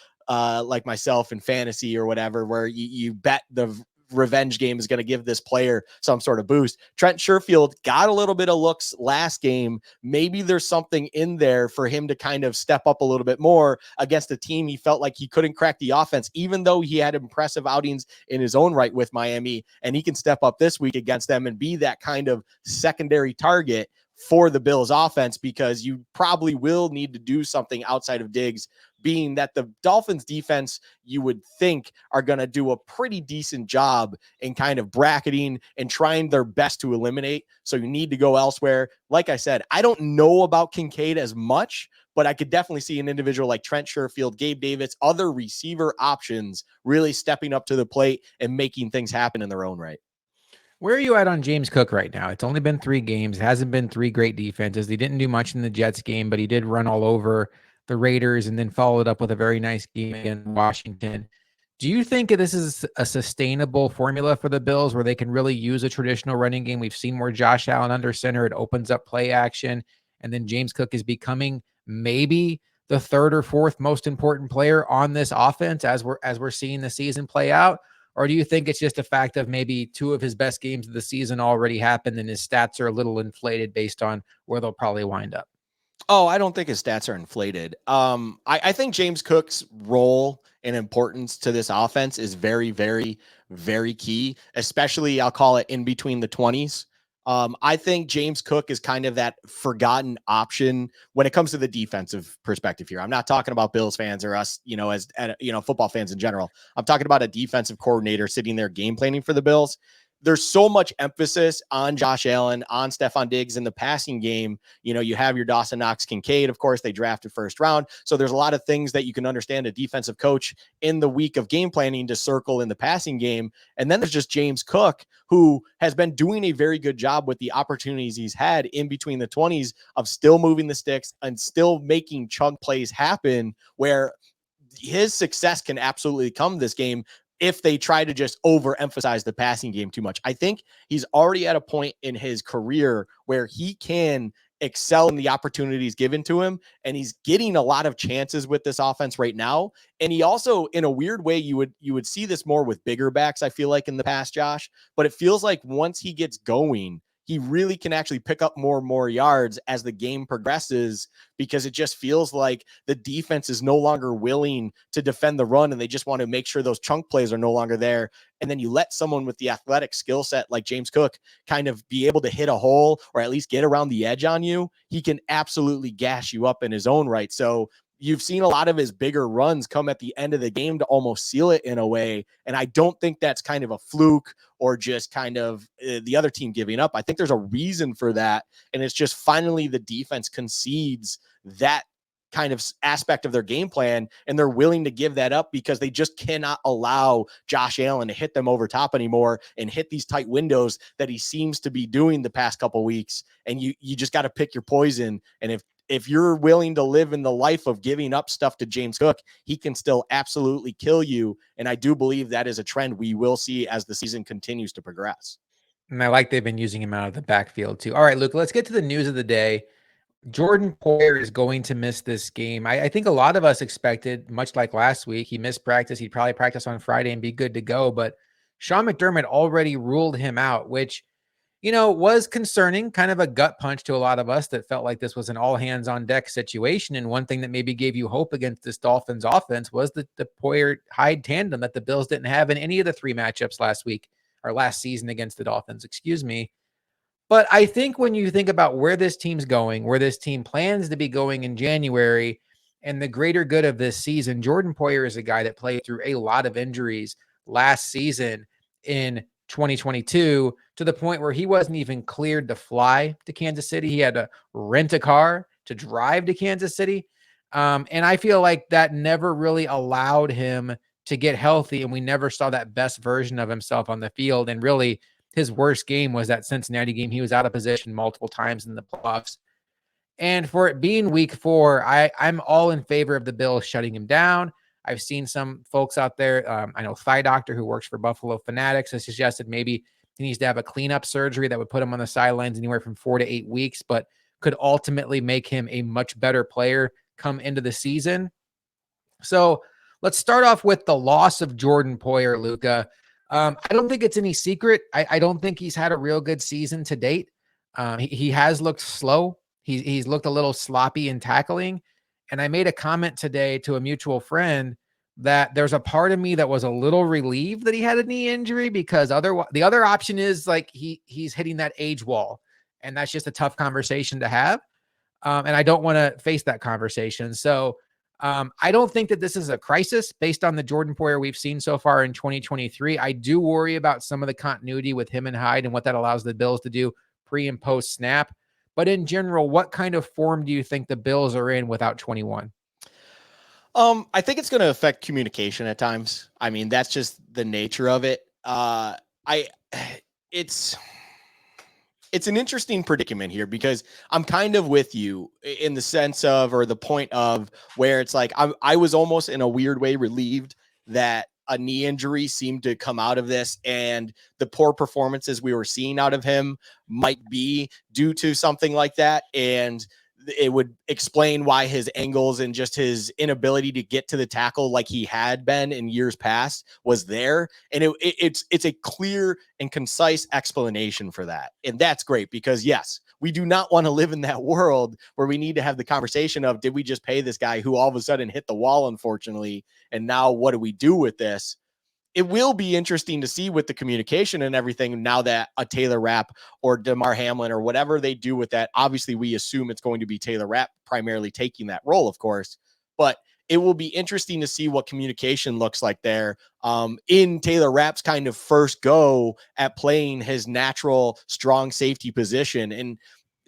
like myself in fantasy or whatever, where you bet the revenge game is going to give this player some sort of boost. Trent Sherfield got a little bit of looks last game. Maybe there's something in there for him to kind of step up a little bit more against a team he felt like he couldn't crack the offense, even though he had impressive outings in his own right with Miami, and he can step up this week against them and be that kind of secondary target for the Bills offense, because you probably will need to do something outside of Diggs, being that the Dolphins defense, you would think, are going to do a pretty decent job in kind of bracketing and trying their best to eliminate. So you need to go elsewhere. Like I said, I don't know about Kincaid as much, but I could definitely see an individual like Trent Sherfield, Gabe Davis, other receiver options really stepping up to the plate and making things happen in their own right. Where are you at on James Cook right now? It's only been 3 games. It hasn't been 3 great defenses. He didn't do much in the Jets game, but he did run all over the Raiders and then followed up with a very nice game against Washington. Do you think this is a sustainable formula for the Bills where they can really use a traditional running game? We've seen more Josh Allen under center. It opens up play action. And then James Cook is becoming maybe the third or fourth most important player on this offense as we're seeing the season play out. Or do you think it's just a fact of maybe 2 of his best games of the season already happened and his stats are a little inflated based on where they'll probably wind up? Oh, I don't think his stats are inflated. I think James Cook's role and importance to this offense is very, very, very key, especially I'll call it in between the 20s. I think James Cook is kind of that forgotten option when it comes to the defensive perspective here. I'm not talking about Bills fans or us, as football fans in general. I'm talking about a defensive coordinator sitting there game planning for the Bills. There's so much emphasis on Josh Allen, on Stephon Diggs in the passing game. You have your Dawson Knox Kincaid, of course, they drafted first round. So there's a lot of things that you can understand a defensive coach in the week of game planning to circle in the passing game. And then there's just James Cook, who has been doing a very good job with the opportunities he's had in between the 20s of still moving the sticks and still making chunk plays happen, where his success can absolutely come this game if they try to just overemphasize the passing game too much. I think he's already at a point in his career where he can excel in the opportunities given to him, and he's getting a lot of chances with this offense right now. And he also, in a weird way, you would see this more with bigger backs, I feel like, in the past, Josh, but it feels like once he gets going, he really can actually pick up more and more yards as the game progresses, because it just feels like the defense is no longer willing to defend the run, and they just want to make sure those chunk plays are no longer there. And then you let someone with the athletic skill set like James Cook kind of be able to hit a hole or at least get around the edge on you. He can absolutely gash you up in his own right. So you've seen a lot of his bigger runs come at the end of the game to almost seal it in a way. And I don't think that's kind of a fluke or just kind of the other team giving up. I think there's a reason for that. And it's just finally the defense concedes that kind of aspect of their game plan, and they're willing to give that up because they just cannot allow Josh Allen to hit them over top anymore and hit these tight windows that he seems to be doing the past couple of weeks. And you just got to pick your poison. And if you're willing to live in the life of giving up stuff to James Cook, he can still absolutely kill you. And I do believe that is a trend we will see as the season continues to progress. And I like they've been using him out of the backfield too. All right, Luke, let's get to the news of the day. Jordan Poyer is going to miss this game. I think a lot of us expected, much like last week, he missed practice. He'd probably practice on Friday and be good to go. But Sean McDermott already ruled him out, which, was concerning, kind of a gut punch to a lot of us that felt like this was an all hands on deck situation. And one thing that maybe gave you hope against this Dolphins offense was the Poyer Hyde tandem that the Bills didn't have in any of the 3 matchups last season against the Dolphins, excuse me. But I think when you think about where this team's going, where this team plans to be going in January, and the greater good of this season, Jordan Poyer is a guy that played through a lot of injuries last season in 2022 to the point where he wasn't even cleared to fly to Kansas City. He had to rent a car to drive to Kansas City. And I feel like that never really allowed him to get healthy, and we never saw that best version of himself on the field. And really, his worst game was that Cincinnati game. He was out of position multiple times in the playoffs. And for it being week 4, I'm all in favor of the Bills shutting him down. I've seen some folks out there. I know Thigh Doctor, who works for Buffalo Fanatics, has suggested maybe he needs to have a cleanup surgery that would put him on the sidelines anywhere from 4 to 8 weeks, but could ultimately make him a much better player come into the season. So let's start off with the loss of Jordan Poyer, Luka. I don't think it's any secret. I don't think he's had a real good season to date. He has looked slow. He's looked a little sloppy in tackling. And I made a comment today to a mutual friend that there's a part of me that was a little relieved that he had a knee injury, because the other option is like he's hitting that age wall, and that's just a tough conversation to have. And I don't want to face that conversation. So I don't think that this is a crisis based on the Jordan Poyer we've seen so far in 2023. I do worry about some of the continuity with him and Hyde and what that allows the Bills to do pre and post snap. But in general, what kind of form do you think the Bills are in without 21? I think it's going to affect communication at times. I mean, that's just the nature of it. I it's it's an interesting predicament here because I'm kind of with you in the sense of, or the point of where it's like, I was almost in a weird way relieved that a knee injury seemed to come out of this, and the poor performances we were seeing out of him might be due to something like that. And it would explain why his angles and just his inability to get to the tackle like he had been in years past was there. And it's a clear and concise explanation for that. And that's great because, yes, we do not want to live in that world where we need to have the conversation of, did we just pay this guy who all of a sudden hit the wall, unfortunately, and now what do we do with this? It will be interesting to see with the communication and everything now that a Taylor Rapp or DeMar Hamlin or whatever they do with that. Obviously, we assume it's going to be Taylor Rapp primarily taking that role, of course, but it will be interesting to see what communication looks like there in Taylor Rapp's kind of first go at playing his natural strong safety position. And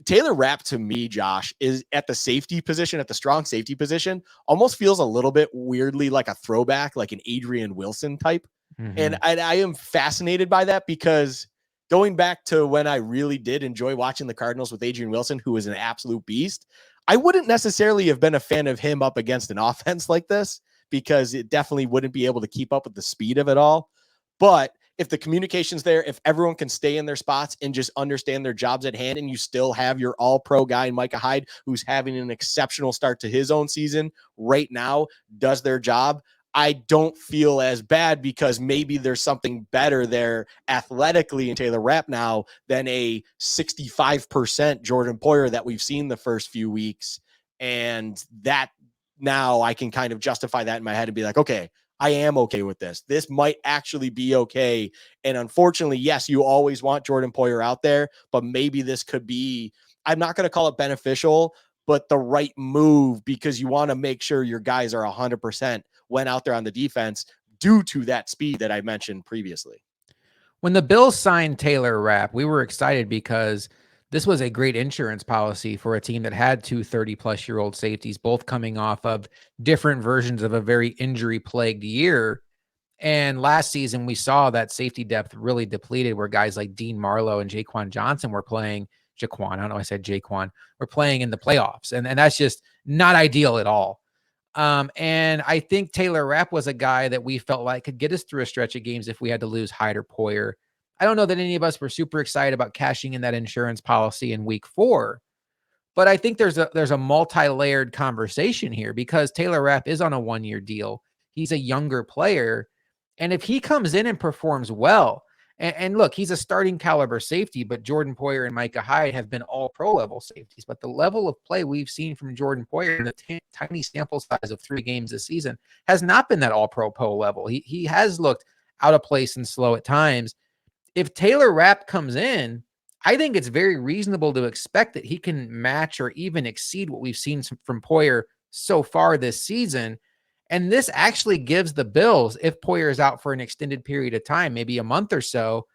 Taylor Rapp, to me, Josh, is at the safety position, at the strong safety position, almost feels a little bit weirdly like a throwback, like an Adrian Wilson type. Mm-hmm. And I am fascinated by that because going back to when I really did enjoy watching the Cardinals with Adrian Wilson, who is an absolute beast, I wouldn't necessarily have been a fan of him up against an offense like this because it definitely wouldn't be able to keep up with the speed of it all. But if the communication's there, if everyone can stay in their spots and just understand their jobs at hand, and you still have your all-pro guy, Micah Hyde, who's having an exceptional start to his own season right now, does their job, I don't feel as bad because maybe there's something better there athletically in Taylor Rapp now than a 65% Jordan Poyer that we've seen the first few weeks. And that now I can kind of justify that in my head and be like, okay, I am okay with this. This might actually be okay. And unfortunately, yes, you always want Jordan Poyer out there, but maybe this could be, I'm not going to call it beneficial, but the right move because you want to make sure your guys are 100% when out there on the defense due to that speed that I mentioned previously. When the Bills signed Taylor Rapp, we were excited because this was a great insurance policy for a team that had two 30-plus-year-old safeties, both coming off of different versions of a very injury-plagued year. And last season, we saw that safety depth really depleted where guys like Dean Marlowe and Jaquan Johnson were playing. Jaquan, I don't know, I said Jaquan, were playing in the playoffs. And that's just not ideal at all. And I think Taylor Rapp was a guy that we felt like could get us through a stretch of games if we had to lose Hyde or Poyer. I don't know that any of us were super excited about cashing in that insurance policy in week 4, but I think there's a multi-layered conversation here because Taylor Rapp is on a 1-year deal. He's a younger player. And if he comes in and performs well, and look, he's a starting caliber safety, but Jordan Poyer and Micah Hyde have been all pro level safeties. But the level of play we've seen from Jordan Poyer in the tiny sample size of 3 games this season has not been that all pro level. He has looked out of place and slow at times. If Taylor Rapp comes in, I think it's very reasonable to expect that he can match or even exceed what we've seen from Poyer so far this season. And this actually gives the Bills, if Poyer is out for an extended period of time, maybe a month or so,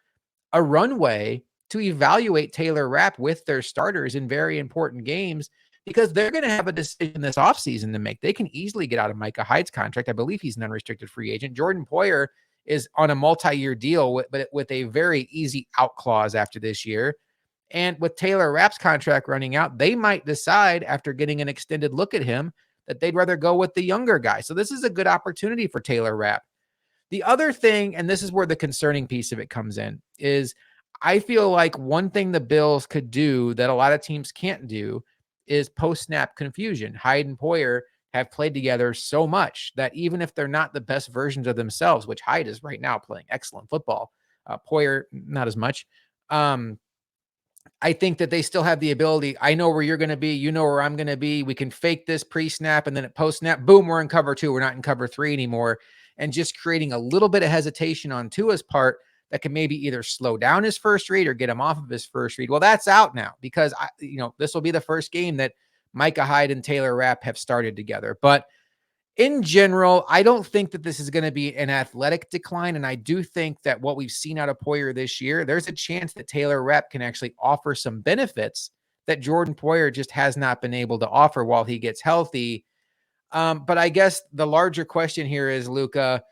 a runway to evaluate Taylor Rapp with their starters in very important games because they're going to have a decision this offseason to make. They can easily get out of Micah Hyde's contract. I believe he's an unrestricted free agent. Jordan Poyer is on a multi-year deal, but with a very easy out clause after this year. And with Taylor Rapp's contract running out, they might decide after getting an extended look at him that they'd rather go with the younger guy. So this is a good opportunity for Taylor Rapp. The other thing, and this is where the concerning piece of it comes in, is I feel like one thing the Bills could do that a lot of teams can't do is post-snap confusion. Hyde and Poyer have played together so much that even if they're not the best versions of themselves, which Hyde is right now playing excellent football, Poyer, not as much. I think that they still have the ability. I know where you're going to be. You know where I'm going to be. We can fake this pre-snap, and then at post-snap, boom, we're in cover 2. We're not in cover 3 anymore. And just creating a little bit of hesitation on Tua's part that can maybe either slow down his first read or get him off of his first read. Well, that's out now because this will be the first game that Micah Hyde and Taylor Rapp have started together. But in general, I don't think that this is going to be an athletic decline. And I do think that what we've seen out of Poyer this year, there's a chance that Taylor Rapp can actually offer some benefits that Jordan Poyer just has not been able to offer while he gets healthy. But I guess the larger question here is, Luka,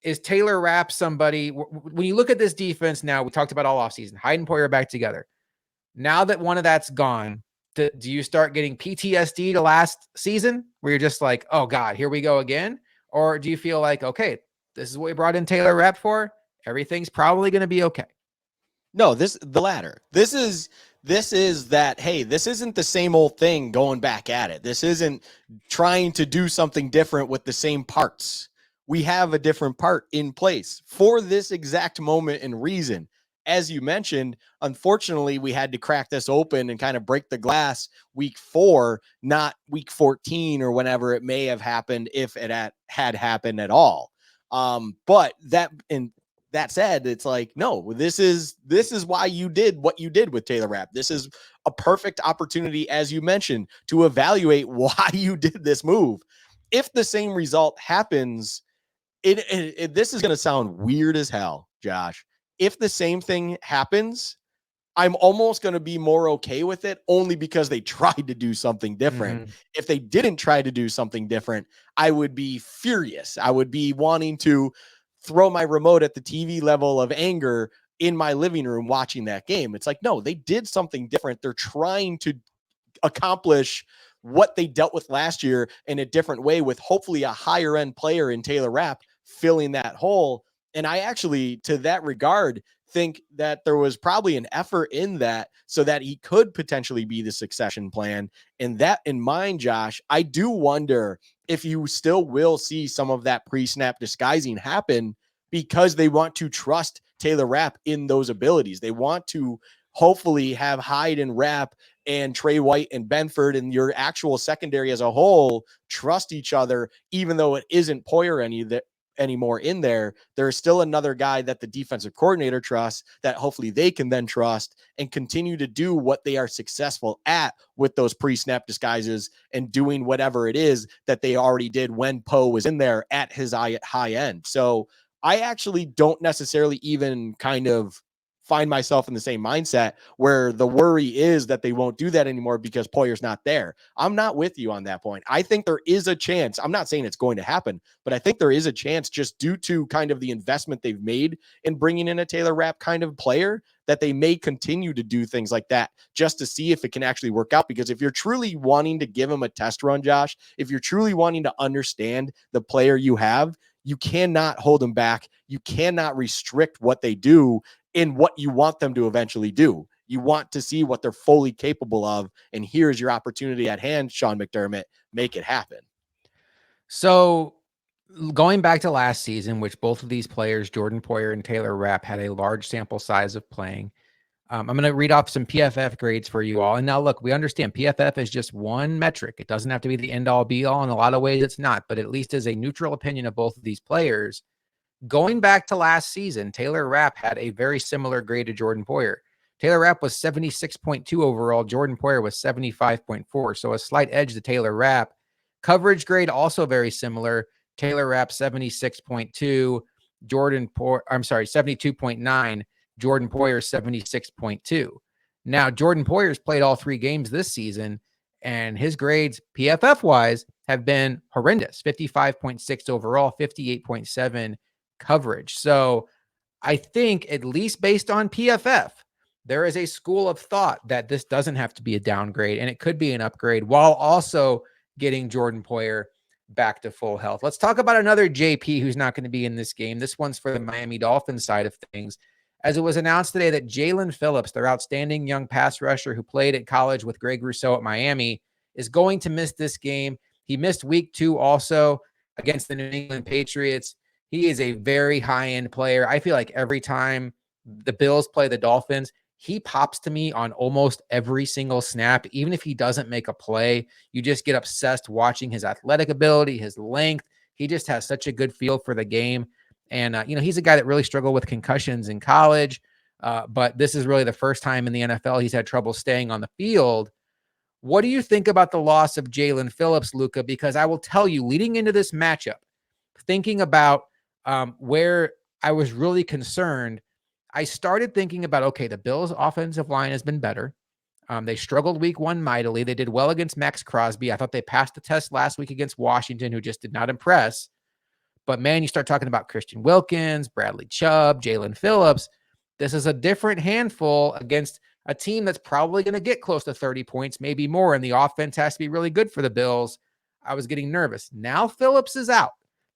is Taylor Rapp somebody, when you look at this defense now, we talked about all offseason, Hyde and Poyer back together. Now that one of that's gone, do you start getting PTSD to last season where you're just like, oh God, here we go again? Or do you feel like, okay, this is what we brought in Taylor Rapp for. Everything's probably going to be okay. No, the latter. This is that, hey, this isn't the same old thing going back at it. This isn't trying to do something different with the same parts. We have a different part in place for this exact moment and reason. As you mentioned, unfortunately, we had to crack this open and kind of break the glass week 4, not week 14 or whenever it may have happened, if it had happened at all. But that said, it's like, no, this is why you did what you did with Taylor Rapp. This is a perfect opportunity, as you mentioned, to evaluate why you did this move. If the same result happens, this is going to sound weird as hell, Josh. If the same thing happens, I'm almost going to be more okay with it only because they tried to do something different. Mm-hmm. If they didn't try to do something different, I would be furious. I would be wanting to throw my remote at the TV level of anger in my living room watching that game. It's like, no, they did something different. They're trying to accomplish what they dealt with last year in a different way, with hopefully a higher end player in Taylor Rapp filling that hole. And I actually, to that regard, think that there was probably an effort in that so that he could potentially be the succession plan. And that in mind, Josh, I do wonder if you still will see some of that pre-snap disguising happen because they want to trust Taylor Rapp in those abilities. They want to hopefully have Hyde and Rapp and Trey White and Benford and your actual secondary as a whole trust each other, even though it isn't Poyer anymore in there. There's still another guy that the defensive coordinator trusts that hopefully they can then trust and continue to do what they are successful at with those pre-snap disguises and doing whatever it is that they already did when Poe was in there at his high end. So I actually don't necessarily even kind of find myself in the same mindset where the worry is that they won't do that anymore because Poyer's not there. I'm not with you on that point. I think there is a chance. I'm not saying it's going to happen, but I think there is a chance, just due to kind of the investment they've made in bringing in a Taylor Rapp kind of player, that they may continue to do things like that just to see if it can actually work out. Because if you're truly wanting to give him a test run, Josh, if you're truly wanting to understand the player you have, you cannot hold them back. You cannot restrict what they do in what you want them to eventually do. You want to see what they're fully capable of. And here's your opportunity at hand, Sean McDermott. Make it happen. So going back to last season, which both of these players, Jordan Poyer and Taylor Rapp, had a large sample size of playing. I'm going to read off some PFF grades for you all. And now, look, we understand PFF is just one metric. It doesn't have to be the end-all, be-all. In a lot of ways, it's not. But at least as a neutral opinion of both of these players, going back to last season, Taylor Rapp had a very similar grade to Jordan Poyer. Taylor Rapp was 76.2 overall. Jordan Poyer was 75.4. So a slight edge to Taylor Rapp. Coverage grade also very similar. Taylor Rapp 76.2. Jordan Poyer, I'm sorry, 72.9. Jordan Poyer 76.2. Now, Jordan Poyer's played all 3 games this season, and his grades, PFF-wise, have been horrendous. 55.6 overall, 58.7 coverage. So I think, at least based on PFF, there is a school of thought that this doesn't have to be a downgrade, and it could be an upgrade while also getting Jordan Poyer back to full health. Let's talk about another JP who's not going to be in this game. This one's for the Miami Dolphins side of things. As it was announced today that Jalen Phillips, their outstanding young pass rusher who played at college with Greg Rousseau at Miami, is going to miss this game. He missed week 2 also against the New England Patriots. He is a very high-end player. I feel like every time the Bills play the Dolphins, he pops to me on almost every single snap. Even if he doesn't make a play, you just get obsessed watching his athletic ability, his length. He just has such a good feel for the game. And, he's a guy that really struggled with concussions in college. But this is really the first time in the NFL he's had trouble staying on the field. What do you think about the loss of Jalen Phillips, Luka? Because I will tell you, leading into this matchup, thinking about where I was really concerned, I started thinking about, okay, the Bills' offensive line has been better. They struggled week 1 mightily. They did well against Max Crosby. I thought they passed the test last week against Washington, who just did not impress. But man, you start talking about Christian Wilkins, Bradley Chubb, Jalen Phillips. This is a different handful against a team that's probably going to get close to 30 points, maybe more, and the offense has to be really good for the Bills. I was getting nervous. Now Phillips is out.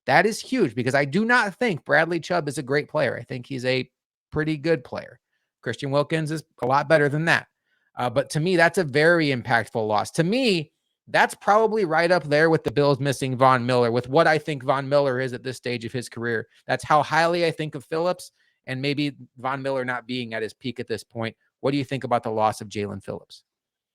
That is huge because I do not think Bradley Chubb is a great player. I think he's a pretty good player. Christian Wilkins is a lot better than that. But to me, that's a very impactful loss. To me, that's probably right up there with the Bills missing Von Miller, with what I think Von Miller is at this stage of his career. That's how highly I think of Phillips, and maybe Von Miller not being at his peak at this point. What do you think about the loss of Jalen Phillips?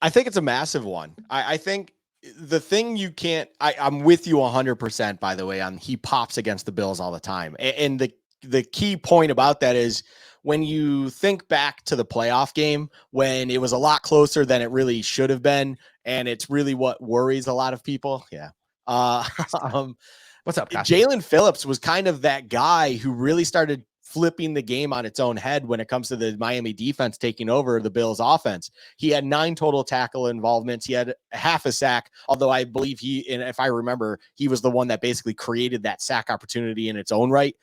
I think it's a massive one. I think the thing you can't, I'm with you 100%, by the way, on he pops against the Bills all the time. And the key point about that is when you think back to the playoff game, when it was a lot closer than it really should have been, and it's really what worries a lot of people. Yeah. What's up, Kyle? Jalen Phillips was kind of that guy who really started flipping the game on its own head when it comes to the Miami defense taking over the Bills offense. He had 9 total tackle involvements. He had half a sack, although I believe and if I remember, he was the one that basically created that sack opportunity in its own right,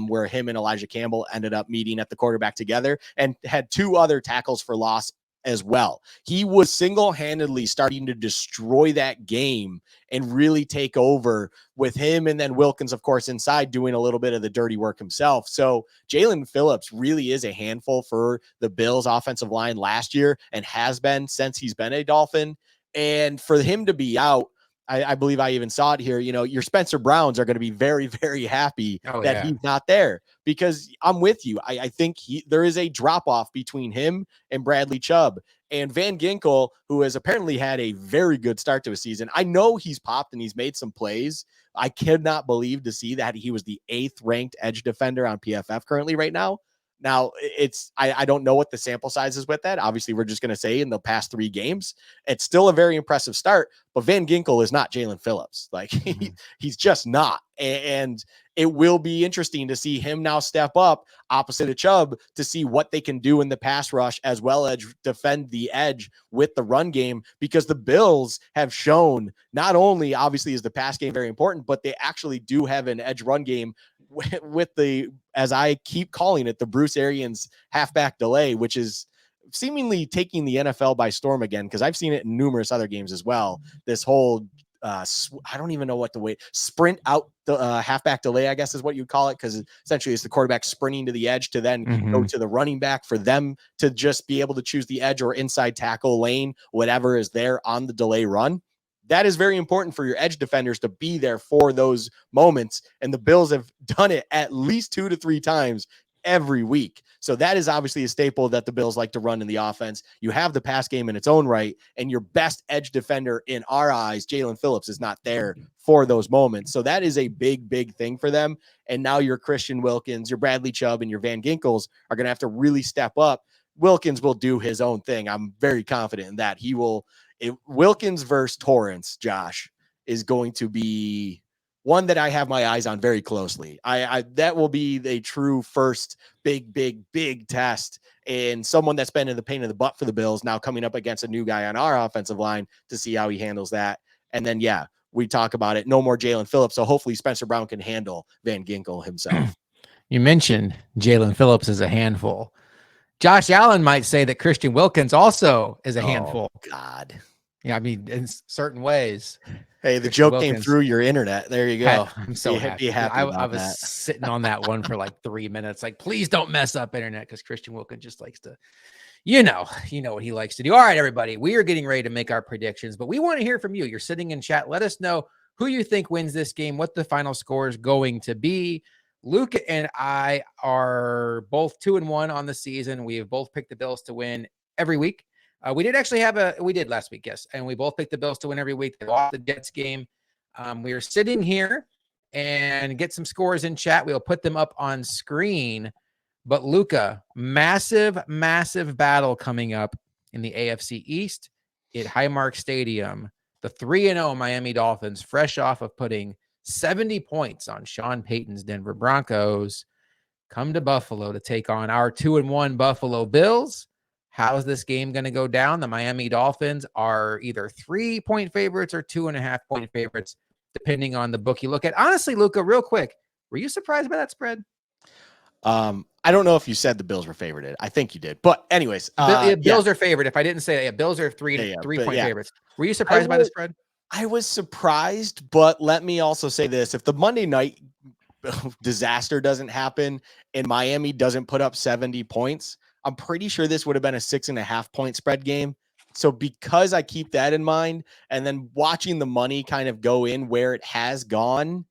where him and Elijah Campbell ended up meeting at the quarterback together, and had 2 other tackles for loss as well. He was single-handedly starting to destroy that game and really take over with him, and then Wilkins, of course, inside doing a little bit of the dirty work himself. So Jalen Phillips really is a handful for the Bills offensive line last year, and has been since he's been a Dolphin. And for him to be out, I believe I even saw it here, your Spencer Browns are going to be very, very happy that he's not there, because I'm with you. I think there is a drop off between him and Bradley Chubb. And Van Ginkel, who has apparently had a very good start to a season. I know he's popped and he's made some plays. I cannot believe to see that he was the 8th ranked edge defender on PFF currently right now. Now, I don't know what the sample size is with that. Obviously, we're just going to say in the past 3 games, it's still a very impressive start, but Van Ginkel is not Jalen Phillips. Like, he's just not. And it will be interesting to see him now step up opposite of Chubb to see what they can do in the pass rush, as well as defend the edge with the run game, because the Bills have shown not only obviously is the pass game very important, but they actually do have an edge run game with the, as I keep calling it, the Bruce Arians halfback delay, which is seemingly taking the NFL by storm again, because I've seen it in numerous other games as well. This whole I don't even know what the way sprint out the halfback delay, I guess is what you'd call it, because essentially it's the quarterback sprinting to the edge to then go to the running back for them to just be able to choose the edge or inside tackle lane, whatever is there on the delay run. That is very important for your edge defenders to be there for those moments. And the Bills have done it at least 2 to 3 times every week. So that is obviously a staple that the Bills like to run in the offense. You have the pass game in its own right, and your best edge defender in our eyes, Jalen Phillips, is not there for those moments. So that is a big, big thing for them. And now your Christian Wilkins, your Bradley Chubb, and your Van Ginkels are going to have to really step up. Wilkins will do his own thing. I'm very confident in that. Wilkins versus Torrance, Josh, is going to be one that I have my eyes on very closely. That will be a true first big test, and someone that's been in the pain in the butt for the Bills now coming up against a new guy on our offensive line to see how he handles that. And then, we talk about it. No more Jalen Phillips. So hopefully Spencer Brown can handle Van Ginkel himself. You mentioned Jalen Phillips is a handful. Josh Allen might say that Christian Wilkins also is a handful. God. Yeah, I mean, in certain ways. Hey, the joke came through your internet. There you go. I'm so happy. I was sitting on that one for like 3 minutes. Like, please don't mess up internet, because Christian Wilkins just likes to You know what he likes to do. All right, everybody, we are getting ready to make our predictions, but we want to hear from you. You're sitting in chat. Let us know who you think wins this game, what the final score is going to be. Luke and I are both 2-1 on the season. We have both picked the Bills to win every week. We did last week, yes. And we both picked the Bills to win every week. They lost the Jets game. We are sitting here and get some scores in chat. We'll put them up on screen. But Luka, massive battle coming up in the AFC East at Highmark Stadium. The 3-0 Miami Dolphins, fresh off of putting 70 points on Sean Payton's Denver Broncos, come to Buffalo to take on our 2-1 Buffalo Bills. How is this game going to go down? The Miami Dolphins are either 3-point favorites or 2.5-point favorites, depending on the book you look at. Honestly, Luka, real quick, were you surprised by that spread? I don't know if you said the Bills were favored. I think you did. But anyways, Bills are favored. If I didn't say that, Bills are 3-point favorites. Were you surprised by the spread? I was surprised, but let me also say this. If the Monday night disaster doesn't happen and Miami doesn't put up 70 points, I'm pretty sure this would have been a 6.5-point spread game. So because I keep that in mind and then watching the money kind of go in where it has gone,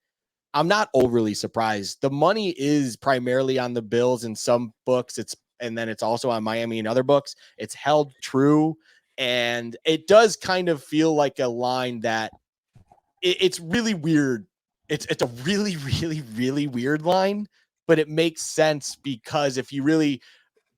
I'm not overly surprised. The money is primarily on the Bills in some books. And then it's also on Miami in other books. It's held true. And it does kind of feel like a line that it's really weird. It's a really, really, really weird line, but it makes sense because if you really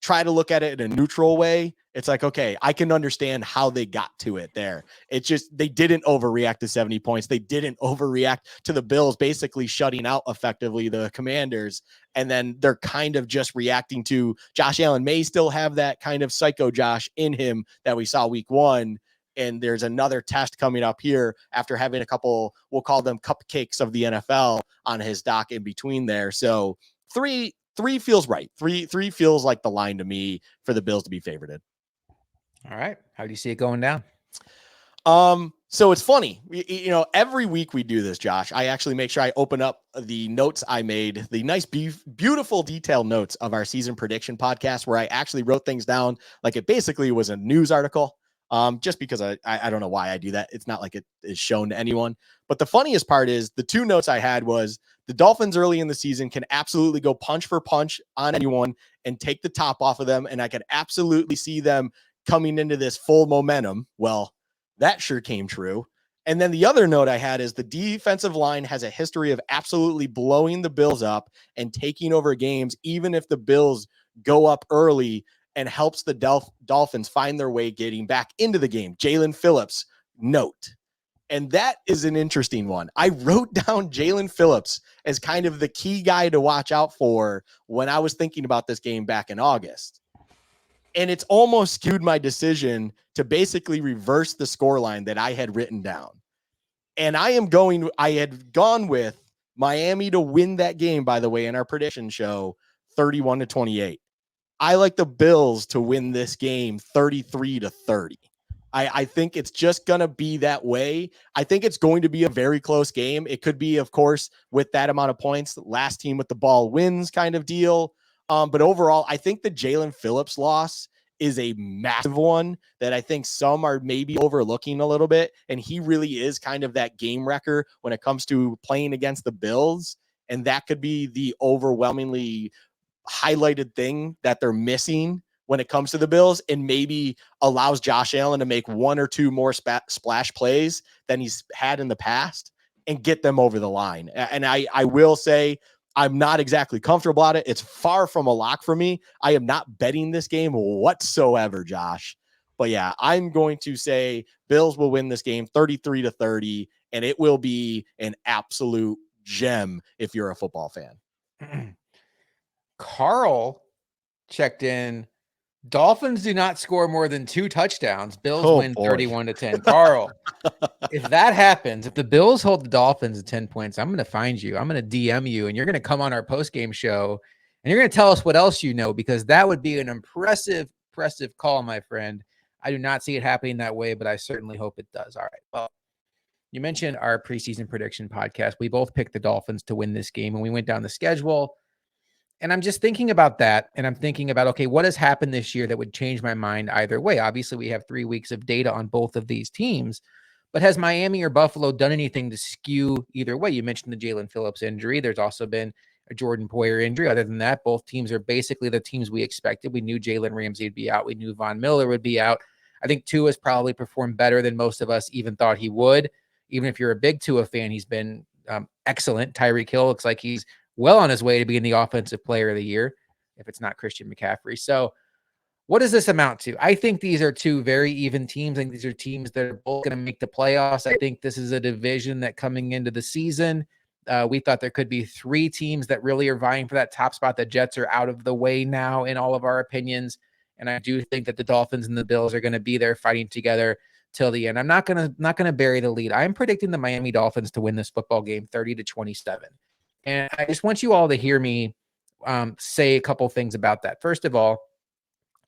try to look at it in a neutral way, it's like, okay, I can understand how they got to it there. It's just, they didn't overreact to 70 points. They didn't overreact to the Bills basically shutting out effectively the Commanders. And then they're kind of just reacting to Josh Allen may still have that kind of psycho Josh in him that we saw week 1. And there's another test coming up here after having a couple, we'll call them cupcakes of the NFL on his dock in between there. So three feels right. Three feels like the line to me for the Bills to be favorited. All right. How do you see it going down? So it's funny, every week we do this, Josh. I actually make sure I open up the notes I made, the nice, beautiful detailed notes of our season prediction podcast, where I actually wrote things down like it basically was a news article. Just because I don't know why I do that. It's not like it is shown to anyone. But the funniest part is the two notes I had was the Dolphins early in the season can absolutely go punch for punch on anyone and take the top off of them. And I could absolutely see them coming into this full momentum. Well, that sure came true. And then the other note I had is the defensive line has a history of absolutely blowing the Bills up and taking over games, even if the Bills go up early, and helps the Dolphins find their way getting back into the game. Jalen Phillips note. And that is an interesting one. I wrote down Jalen Phillips as kind of the key guy to watch out for when I was thinking about this game back in August. And it's almost skewed my decision to basically reverse the scoreline that I had written down. And I had gone with Miami to win that game, by the way, in our prediction show, 31-28. I like the Bills to win this game 33-30. I think it's just going to be that way. I think it's going to be a very close game. It could be, of course, with that amount of points, last team with the ball wins kind of deal. But overall, I think the Jalen Phillips loss is a massive one that I think some are maybe overlooking a little bit. And he really is kind of that game wrecker when it comes to playing against the Bills. And that could be the overwhelmingly highlighted thing that they're missing when it comes to the Bills, and maybe allows Josh Allen to make one or two more splash plays than he's had in the past and get them over the line. And I will say, I'm not exactly comfortable at it. It's far from a lock for me. I am not betting this game whatsoever, Josh. But yeah, I'm going to say Bills will win this game 33-30, and it will be an absolute gem if you're a football fan. Carl checked in. Dolphins do not score more than 2 touchdowns. Bills win 31-10. Carl, if that happens, if the Bills hold the Dolphins at 10 points, I'm going to find you. I'm going to DM you, and you're going to come on our post-game show, and you're going to tell us what else you know, because that would be an impressive call, my friend. I do not see it happening that way, but I certainly hope it does. All right. Well, you mentioned our preseason prediction podcast. We both picked the Dolphins to win this game, and we went down the schedule. And I'm just thinking about that. And I'm thinking about, okay, what has happened this year that would change my mind either way? Obviously, we have 3 weeks of data on both of these teams, but has Miami or Buffalo done anything to skew either way? You mentioned the Jalen Phillips injury. There's also been a Jordan Poyer injury. Other than that, both teams are basically the teams we expected. We knew Jalen Ramsey would be out. We knew Von Miller would be out. I think Tua has probably performed better than most of us even thought he would. Even if you're a big Tua fan, he's been excellent. Tyreek Hill looks like he's well on his way to being the offensive player of the year, if it's not Christian McCaffrey. So what does this amount to? I think these are two very even teams. I think these are teams that are both going to make the playoffs. I think this is a division that coming into the season, we thought there could be 3 teams that really are vying for that top spot. The Jets are out of the way now in all of our opinions. And I do think that the Dolphins and the Bills are going to be there fighting together till the end. I'm not gonna bury the lead. I'm predicting the Miami Dolphins to win this football game 30-27. And I just want you all to hear me say a couple things about that. First of all,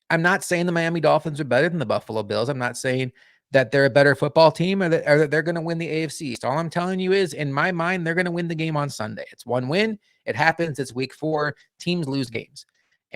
I'm not saying the Miami Dolphins are better than the Buffalo Bills. I'm not saying that they're a better football team or that they're going to win the AFC East. All I'm telling you is, in my mind, they're going to win the game on Sunday. It's one win. It happens. It's week 4. Teams lose games.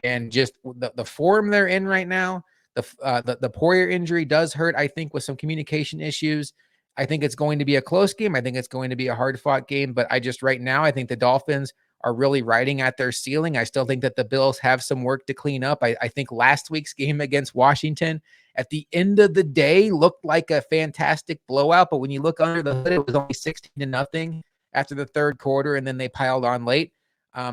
And just the form they're in right now, the Poyer injury does hurt, I think, with some communication issues. I think it's going to be a close game. I think it's going to be a hard-fought game. But I just right now, I think the Dolphins are really riding at their ceiling. I still think that the Bills have some work to clean up. I think last week's game against Washington at the end of the day looked like a fantastic blowout. But when you look under the hood, it was only 16-0 after the third quarter, and then they piled on late.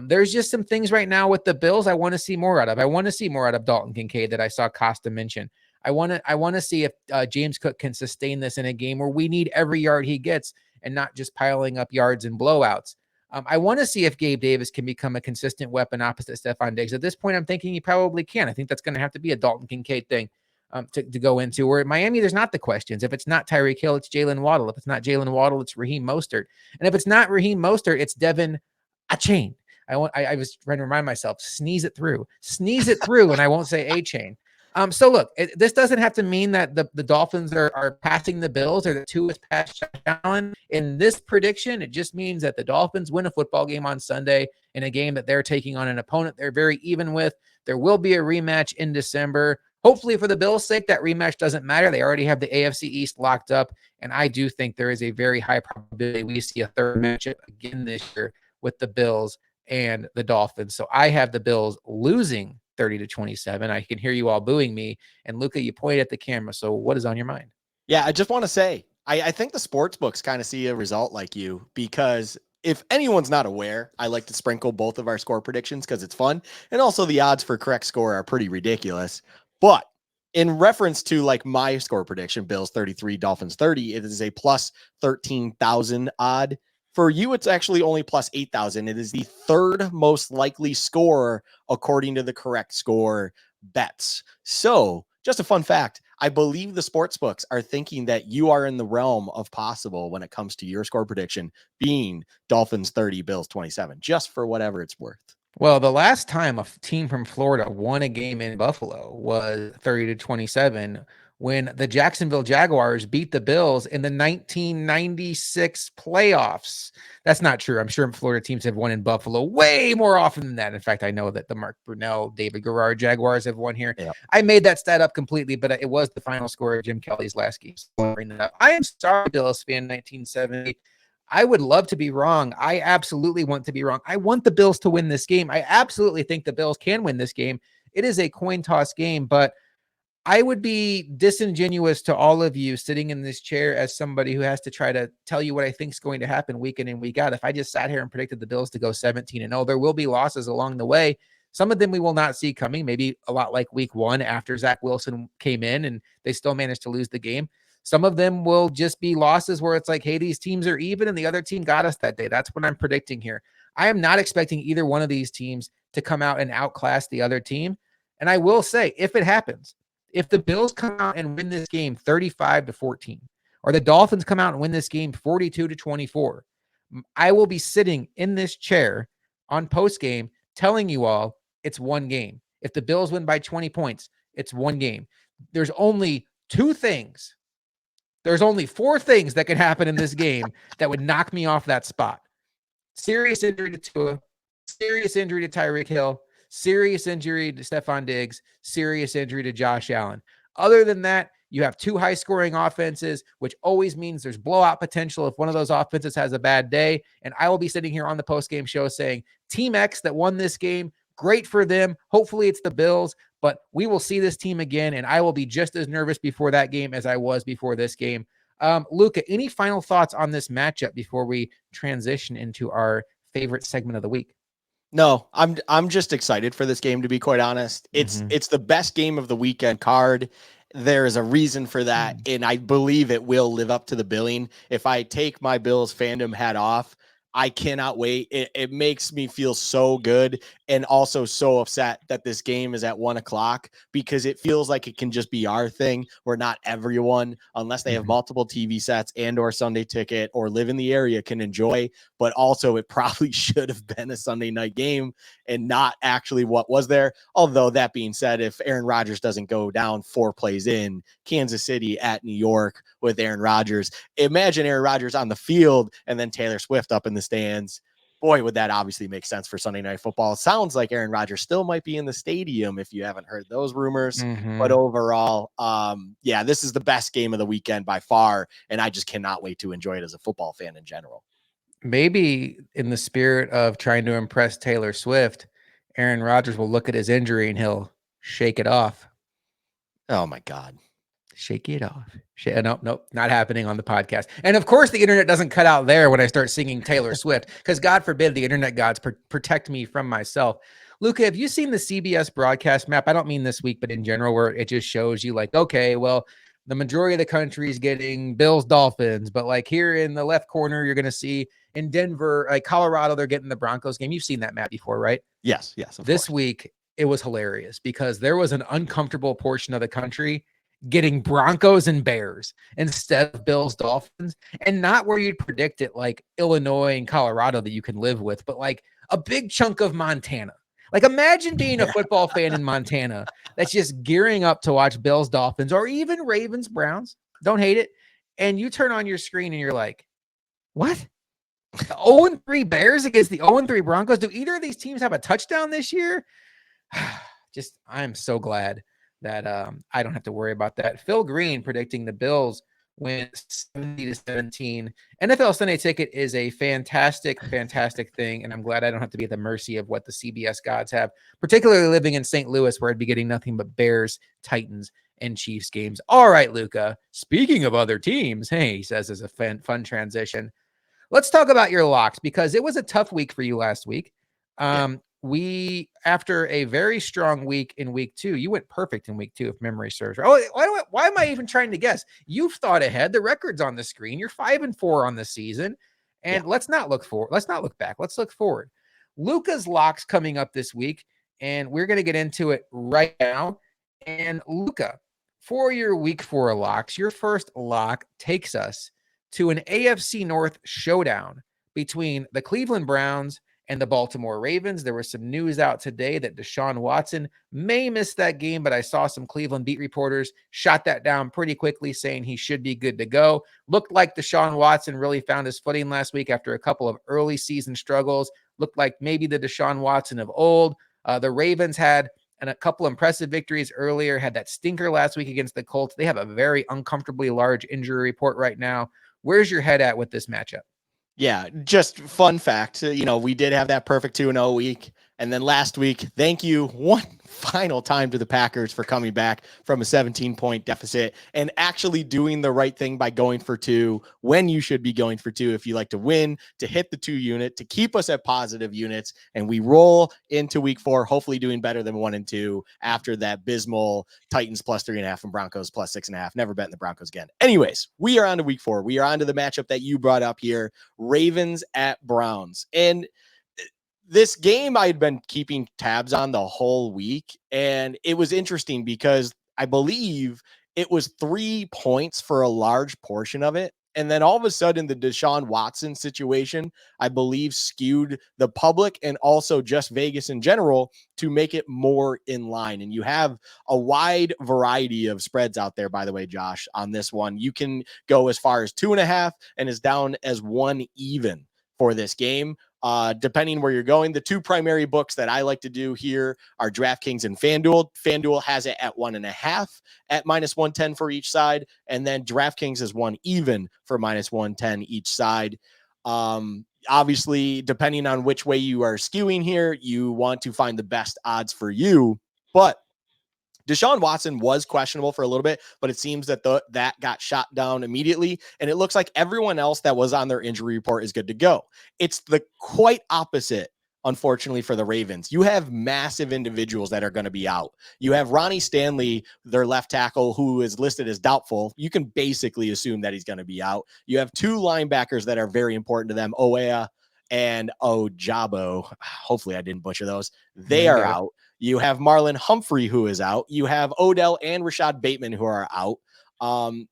There's just some things right now with the Bills I want to see more out of. I want to see more out of Dalton Kincaid that I saw Costa mention. I want to see if James Cook can sustain this in a game where we need every yard he gets and not just piling up yards and blowouts. I want to see if Gabe Davis can become a consistent weapon opposite Stephon Diggs. At this point, I'm thinking he probably can. I think that's going to have to be a Dalton Kincaid thing to go into. Where at Miami, there's not the questions. If it's not Tyreek Hill, it's Jalen Waddle. If it's not Jalen Waddle, it's Raheem Mostert. And if it's not Raheem Mostert, it's Devin Achane. I was trying to remind myself, sneeze it through, and I won't say A-chain. So look, this doesn't have to mean that the Dolphins are passing the Bills or the Tua is past Josh Allen. In this prediction, it just means that the Dolphins win a football game on Sunday in a game that they're taking on an opponent they're very even with. There will be a rematch in December. Hopefully for the Bills' sake, that rematch doesn't matter. They already have the AFC East locked up, and I do think there is a very high probability we see a third matchup again this year with the Bills and the Dolphins. So I have the Bills losing 30-27. I can hear you all booing me. And Luka, you point at the camera. So what is on your mind? Yeah, I just want to say, I think the sports books kind of see a result like you, because if anyone's not aware, I like to sprinkle both of our score predictions because it's fun. And also the odds for correct score are pretty ridiculous. But in reference to like my score prediction, Bills 33, Dolphins 30, it is a plus 13,000 odd. For you, it's actually only plus 8,000. It is the third most likely score according to the correct score bets. So just a fun fact, I believe the sports books are thinking that you are in the realm of possible when it comes to your score prediction being Dolphins 30, Bills 27, just for whatever it's worth. Well, the last time a team from Florida won a game in Buffalo was 30-27 when the Jacksonville Jaguars beat the Bills in the 1996 playoffs. That's not true. I'm sure Florida teams have won in Buffalo way more often than that. In fact, I know that the Mark Brunell, David Garrard Jaguars have won here. Yeah. I made that stat up completely, but it was the final score of Jim Kelly's last game. So bring that up. I am sorry, Bills fan 1970. I would love to be wrong. I absolutely want to be wrong. I want the Bills to win this game. I absolutely think the Bills can win this game. It is a coin toss game, but I would be disingenuous to all of you sitting in this chair as somebody who has to try to tell you what I think is going to happen week in and week out. If I just sat here and predicted the Bills to go 17-0, there will be losses along the way. Some of them we will not see coming, maybe a lot like week 1 after Zach Wilson came in and they still managed to lose the game. Some of them will just be losses where it's like, hey, these teams are even and the other team got us that day. That's what I'm predicting here. I am not expecting either one of these teams to come out and outclass the other team. And I will say, if it happens, if the Bills come out and win this game 35-14, or the Dolphins come out and win this game 42-24, I will be sitting in this chair on post game telling you all it's one game. If the Bills win by 20 points, it's one game. There's only 2 things. There's only 4 things that could happen in this game that would knock me off that spot. Serious injury to Tua, serious injury to Tyreek Hill, serious injury to Stephon Diggs, serious injury to Josh Allen. Other than that, you have two high scoring offenses, which always means there's blowout potential if one of those offenses has a bad day. And I will be sitting here on the post-game show saying, Team X that won this game, great for them. Hopefully it's the Bills, but we will see this team again, and I will be just as nervous before that game as I was before this game. Luka, any final thoughts on this matchup before we transition into our favorite segment of the week? No, I'm just excited for this game, to be quite honest. It's the best game of the weekend card. There is a reason for that, and I believe it will live up to the billing. If I take my Bills fandom hat off, I cannot wait. It makes me feel so good and also so upset that this game is at 1:00 because it feels like it can just be our thing where not everyone, unless they have multiple TV sets and or Sunday ticket or live in the area, can enjoy. But also it probably should have been a Sunday night game and not actually what was there. Although that being said, if Aaron Rodgers doesn't go down 4 plays in, Kansas City at New York with Aaron Rodgers, imagine Aaron Rodgers on the field and then Taylor Swift up in the stands. Boy, would that obviously make sense for Sunday Night Football. It sounds like Aaron Rodgers still might be in the stadium if you haven't heard those rumors. But overall, yeah, this is the best game of the weekend by far, and I just cannot wait to enjoy it as a football fan in general. Maybe in the spirit of trying to impress Taylor Swift, Aaron Rodgers will look at his injury and he'll shake it off. Oh, my God. Shake it off. Nope, not happening on the podcast. And of course, the internet doesn't cut out there when I start singing Taylor Swift, because God forbid the internet gods protect me from myself. Luka, have you seen the CBS broadcast map? I don't mean this week, but in general, where it just shows you like, okay, well, the majority of the country is getting Bills Dolphins, but like here in the left corner, you're going to see in Denver, like Colorado, they're getting the Broncos game. You've seen that map before, right? Yes. This week, it was hilarious because there was an uncomfortable portion of the country getting Broncos and Bears instead of Bills Dolphins, and not where you'd predict it, like Illinois and Colorado that you can live with, but like a big chunk of Montana. Like imagine being a football fan in Montana that's just gearing up to watch Bills Dolphins or even Ravens Browns. Don't hate it. And you turn on your screen and you're like, what? The 0-3 Bears against the 0-3 Broncos. Do either of these teams have a touchdown this year? Just, I'm so glad that I don't have to worry about that. Phil Green predicting the Bills win 70-17. NFL Sunday Ticket is a fantastic thing, and I'm glad I don't have to be at the mercy of what the CBS gods have, particularly living in St. Louis, where I'd be getting nothing but Bears, Titans, and Chiefs games. All right, Luka. Speaking of other teams, hey, he says as a fun transition. Let's talk about your locks, because it was a tough week for you last week. We, after a very strong week in week 2, you went perfect in week 2, if memory serves. Oh, why am I even trying to guess? You've thought ahead. The record's on the screen. You're 5-4 on the season. And let's not look forward. Let's not look back. Let's look forward. Luka's locks coming up this week, and we're going to get into it right now. And Luka, for your week 4 locks, your first lock takes us to an AFC North showdown between the Cleveland Browns and the Baltimore Ravens. There was some news out today that Deshaun Watson may miss that game, but I saw some Cleveland beat reporters shot that down pretty quickly, saying he should be good to go. Looked like Deshaun Watson really found his footing last week after a couple of early season struggles. Looked like maybe the Deshaun Watson of old. The Ravens had a couple impressive victories earlier, had that stinker last week against the Colts. They have a very uncomfortably large injury report right now. Where's your head at with this matchup? Yeah, just fun fact, we did have that perfect 2-0 week. And then last week, thank you one final time to the Packers for coming back from a 17-point deficit and actually doing the right thing by going for 2 when you should be going for 2 if you like to win, to hit the 2 unit, to keep us at positive units. And we roll into week 4, hopefully doing better than 1 and 2 after that abysmal Titans plus 3.5 and Broncos plus 6.5. Never bet in the Broncos again. Anyways, we are on to week 4. We are on to the matchup that you brought up here, Ravens at Browns. And this game I had been keeping tabs on the whole week, and it was interesting because I believe it was 3 points for a large portion of it. And then all of a sudden, the Deshaun Watson situation, I believe, skewed the public and also just Vegas in general to make it more in line. And you have a wide variety of spreads out there, by the way, Josh, on this one. You can go as far as 2.5 and as down as 1 even for this game. depending where you're going. The two primary books that I like to do here are DraftKings and FanDuel. FanDuel has it at 1.5 at minus 110 for each side. And then DraftKings is one even for minus 110 each side. Obviously, depending on which way you are skewing here, you want to find the best odds for you. But Deshaun Watson was questionable for a little bit, but it seems that that got shot down immediately. And it looks like everyone else that was on their injury report is good to go. It's the quite opposite, unfortunately, for the Ravens. You have massive individuals that are going to be out. You have Ronnie Stanley, their left tackle, who is listed as doubtful. You can basically assume that he's going to be out. You have two linebackers that are very important to them, Oea and Ojabo. Hopefully I didn't butcher those. They are out. You have Marlon Humphrey, who is out. You have Odell and Rashad Bateman, who are out.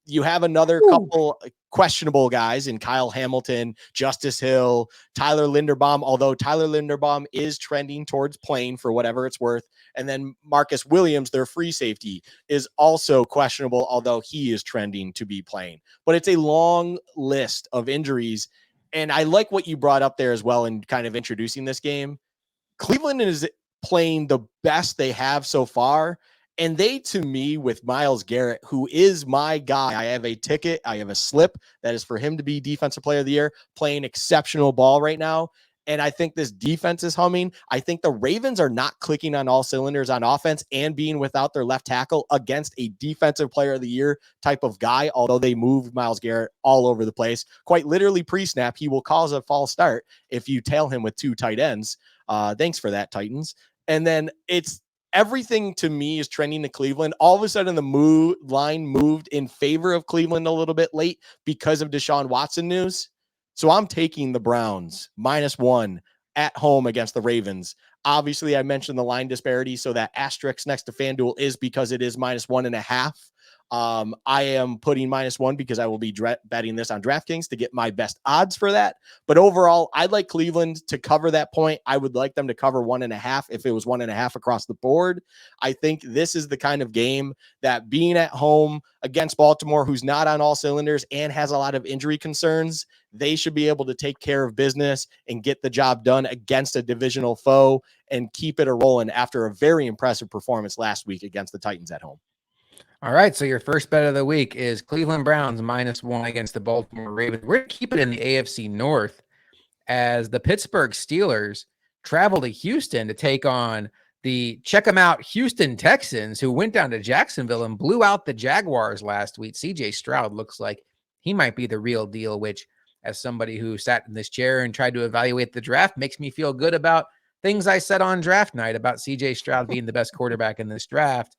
You have another couple questionable guys in Kyle Hamilton, Justice Hill, Tyler Linderbaum, although Tyler Linderbaum is trending towards playing for whatever it's worth. And then Marcus Williams, their free safety, is also questionable, although he is trending to be playing. But it's a long list of injuries. And I like what you brought up there as well in kind of introducing this game. Cleveland is playing the best they have so far. And they, to me, with Myles Garrett, who is my guy, I have a ticket, I have a slip that is for him to be Defensive Player of the Year, playing exceptional ball right now. And I think this defense is humming. I think the Ravens are not clicking on all cylinders on offense and being without their left tackle against a Defensive Player of the Year type of guy, although they move Myles Garrett all over the place. Quite literally pre-snap, he will cause a false start if you tail him with two tight ends. Thanks for that, Titans. And then it's everything to me is trending to Cleveland. All of a sudden, the line moved in favor of Cleveland a little bit late because of Deshaun Watson news. So I'm taking the Browns -1 at home against the Ravens. Obviously, I mentioned the line disparity, so that asterisk next to FanDuel is because it is -1.5. I am putting -1 because I will be betting this on DraftKings to get my best odds for that. But overall, I'd like Cleveland to cover that point. I would like them to cover 1.5 if it was 1.5 across the board. I think this is the kind of game that, being at home against Baltimore, who's not on all cylinders and has a lot of injury concerns, they should be able to take care of business and get the job done against a divisional foe and keep it a rolling after a very impressive performance last week against the Titans at home. All right, so your first bet of the week is Cleveland Browns -1 against the Baltimore Ravens. We're going to keep it in the AFC North as the Pittsburgh Steelers travel to Houston to take on the check them out Houston Texans, who went down to Jacksonville and blew out the Jaguars last week. CJ Stroud looks like he might be the real deal, which, as somebody who sat in this chair and tried to evaluate the draft, makes me feel good about things I said on draft night about CJ Stroud being the best quarterback in this draft.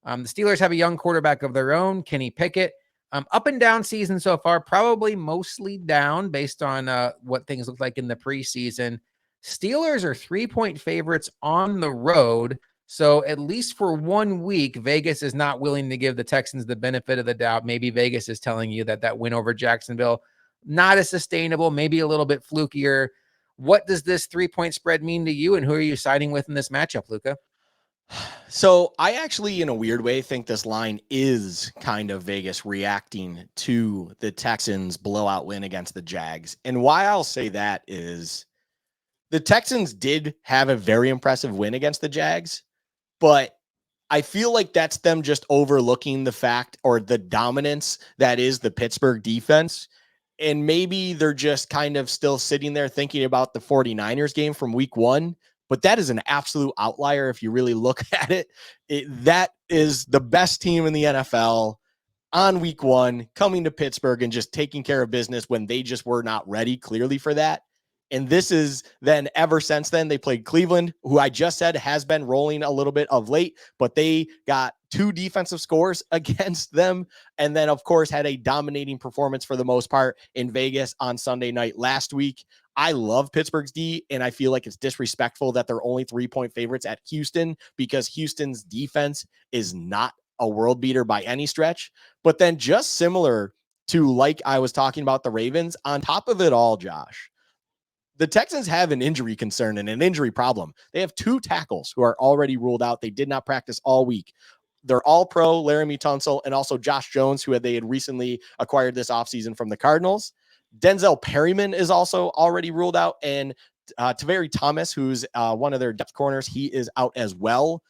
The Steelers have a young quarterback of their own, Kenny Pickett. Up and down season so far, probably mostly down based on what things look like in the preseason. Steelers are 3-point favorites on the road. So at least for 1 week, Vegas is not willing to give the Texans the benefit of the doubt. Maybe Vegas is telling you that that win over Jacksonville, not as sustainable, maybe a little bit flukier. What does this 3-point spread mean to you, and who are you siding with in this matchup, Luka? So I actually, in a weird way, think this line is kind of Vegas reacting to the Texans' blowout win against the Jags. And why I'll say that is the Texans did have a very impressive win against the Jags, but I feel like that's them just overlooking the fact or the dominance that is the Pittsburgh defense. And maybe they're just kind of still sitting there thinking about the 49ers game from week 1. But that is an absolute outlier if you really look at it. That is the best team in the NFL on week 1, coming to Pittsburgh and just taking care of business when they just were not ready clearly for that. And this is then, ever since then, they played Cleveland, who I just said has been rolling a little bit of late, but they got 2 defensive scores against them. And then, of course, had a dominating performance for the most part in Vegas on Sunday night last week. I love Pittsburgh's D, and I feel like it's disrespectful that they're only 3-point favorites at Houston because Houston's defense is not a world beater by any stretch. But then, just similar to like I was talking about the Ravens, on top of it all, Josh, the Texans have an injury concern and an injury problem. They have 2 tackles who are already ruled out. They did not practice all week. They're all pro, Laramie Tunsil, and also Josh Jones, who they had recently acquired this offseason from the Cardinals. Denzel Perryman is also already ruled out, and Taveri Thomas, who's one of their depth corners, he is out as well.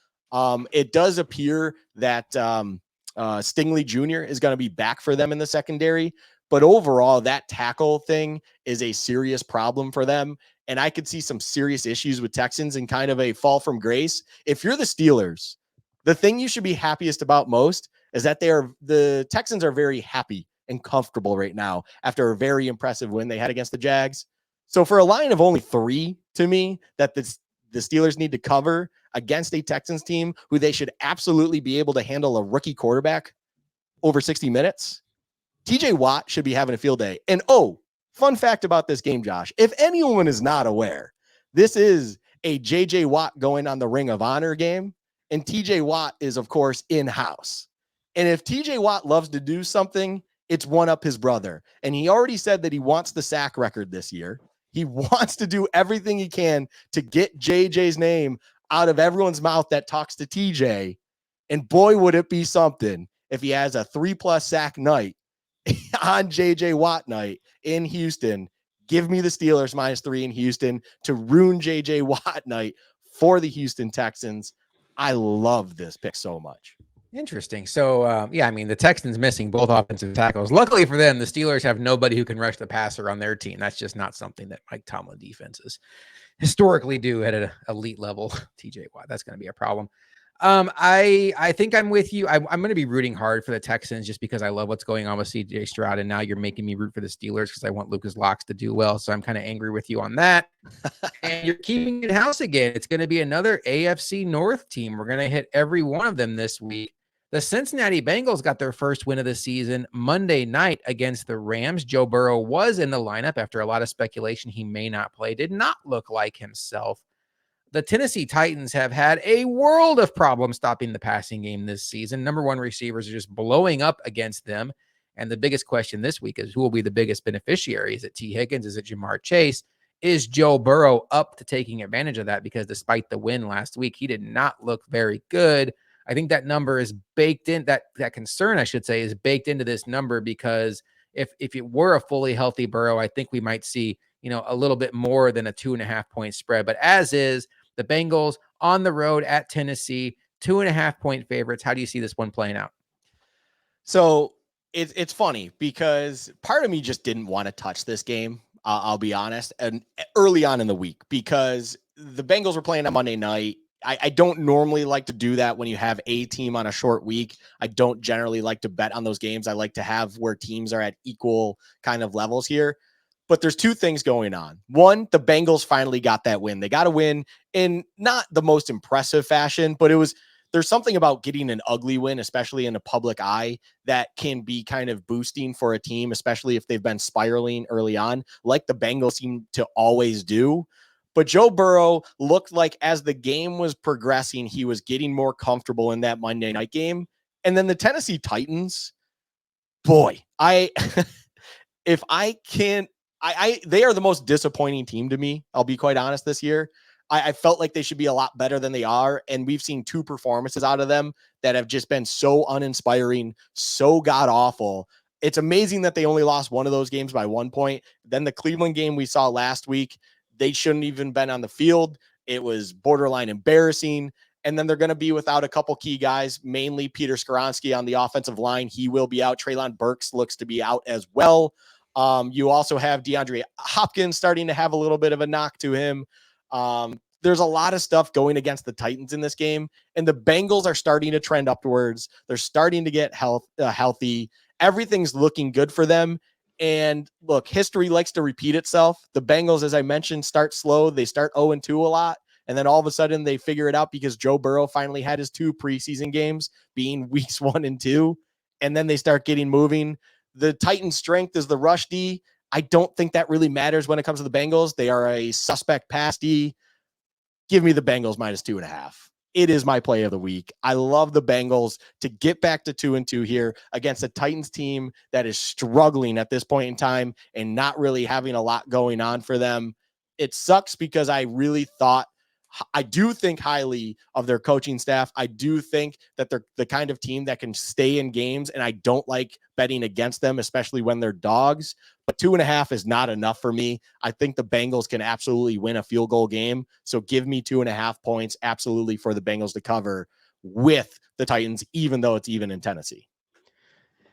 It does appear that Stingley Jr. is going to be back for them in the secondary. But overall, that tackle thing is a serious problem for them. And I could see some serious issues with Texans and kind of a fall from grace. If you're the Steelers, the thing you should be happiest about most is that the Texans are very happy and comfortable right now after a very impressive win they had against the Jags. So for a line of only 3, to me, that the Steelers need to cover against a Texans team who they should absolutely be able to handle a rookie quarterback over 60 minutes, TJ Watt should be having a field day. And fun fact about this game, Josh, if anyone is not aware, this is a JJ Watt going on the Ring of Honor game. And TJ Watt is, of course, in-house. And if TJ Watt loves to do something, it's one up his brother. And he already said that he wants the sack record this year. He wants to do everything he can to get JJ's name out of everyone's mouth that talks to TJ. And boy, would it be something if he has a 3+ sack night on JJ Watt night in Houston. Give me the Steelers -3 in Houston to ruin JJ Watt night for the Houston Texans. I love this pick so much. Interesting. So, yeah, I mean, the Texans missing both offensive tackles. Luckily for them, the Steelers have nobody who can rush the passer on their team. That's just not something that Mike Tomlin defenses historically do at an elite level. TJ Watt, that's going to be a problem. I think I'm with you. I'm going to be rooting hard for the Texans just because I love what's going on with CJ Stroud. And now you're making me root for the Steelers because I want Lucas Locks to do well. So I'm kind of angry with you on that. And you're keeping it house again. It's going to be another AFC North team. We're going to hit every one of them this week. The Cincinnati Bengals got their first win of the season Monday night against the Rams. Joe Burrow was in the lineup after a lot of speculation he may not play. Did not look like himself. The Tennessee Titans have had a world of problems stopping the passing game this season. Number one receivers are just blowing up against them. And the biggest question this week is who will be the biggest beneficiary? Is it T. Higgins? Is it Jamar Chase? Is Joe Burrow up to taking advantage of that? Because despite the win last week, he did not look very good. I think that number is baked in, that concern, I should say, is baked into this number because if it were a fully healthy Burrow, I think we might see, a little bit more than a 2.5 point spread. But as is, the Bengals on the road at Tennessee, 2.5 point favorites. How do you see this one playing out? So it's funny because part of me just didn't want to touch this game. I'll be honest. And early on in the week, because the Bengals were playing on Monday night. I don't normally like to do that when you have a team on a short week. I don't generally like to bet on those games. I like to have where teams are at equal kind of levels here. But there's 2 things going on. One, the Bengals finally got that win. They got a win in not the most impressive fashion, but there's something about getting an ugly win, especially in a public eye, that can be kind of boosting for a team, especially if they've been spiraling early on, like the Bengals seem to always do. But Joe Burrow looked like as the game was progressing, he was getting more comfortable in that Monday night game. And then the Tennessee Titans, boy, if I can't, they are the most disappointing team to me. I'll be quite honest this year. I felt like they should be a lot better than they are. And we've seen 2 performances out of them that have just been so uninspiring, so god awful. It's amazing that they only lost one of those games by 1 point. Then the Cleveland game we saw last week, they shouldn't even been on the field. It was borderline embarrassing. And then they're going to be without a couple key guys, mainly Peter Skoronski on the offensive line. He will be out. Treylon Burks looks to be out as well. You also have DeAndre Hopkins starting to have a little bit of a knock to him. There's a lot of stuff going against the Titans in this game, and the Bengals are starting to trend upwards. They're starting to get healthy. Everything's looking good for them. And look, history likes to repeat itself. The Bengals, as I mentioned, start slow. They start 0-2 a lot. And then all of a sudden they figure it out because Joe Burrow finally had his 2 preseason games being weeks 1 and 2. And then they start getting moving. The Titans' strength is the rush D. I don't think that really matters when it comes to the Bengals. They are a suspect pass D. Give me the Bengals -2.5. It is my play of the week. I love the Bengals to get back to 2-2 here against a Titans team that is struggling at this point in time and not really having a lot going on for them. It sucks because I really thought I do think highly of their coaching staff. I do think that they're the kind of team that can stay in games, and I don't like betting against them, especially when they're dogs. But 2.5 is not enough for me. I think the Bengals can absolutely win a field goal game. So give me 2.5 points absolutely for the Bengals to cover with the Titans, even though it's even in Tennessee.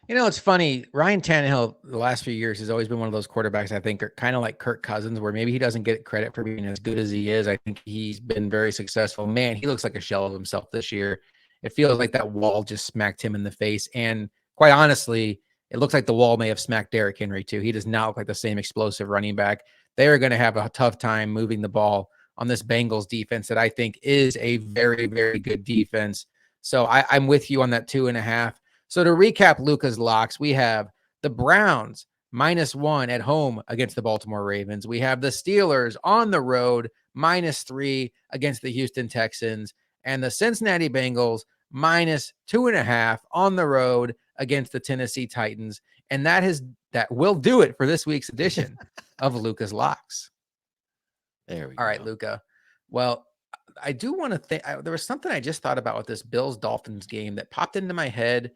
You know, it's funny. Ryan Tannehill, the last few years, has always been one of those quarterbacks I think are kind of like Kirk Cousins, where maybe he doesn't get credit for being as good as he is. I think he's been very successful. Man, he looks like a shell of himself this year. It feels like that wall just smacked him in the face. And quite honestly, it looks like the wall may have smacked Derrick Henry too. He does not look like the same explosive running back. They are going to have a tough time moving the ball on this Bengals defense that I think is a very, very good defense. So I'm with you on that 2.5. So to recap Luka's locks, we have the Browns -1 at home against the Baltimore Ravens. We have the Steelers on the road -3 against the Houston Texans, and the Cincinnati Bengals -2.5 on the road against the Tennessee Titans. And that will do it for this week's edition of Luka's locks. There we All go. right, Luka. Well, I do want to think there was something I just thought about with this Bills Dolphins game that popped into my head.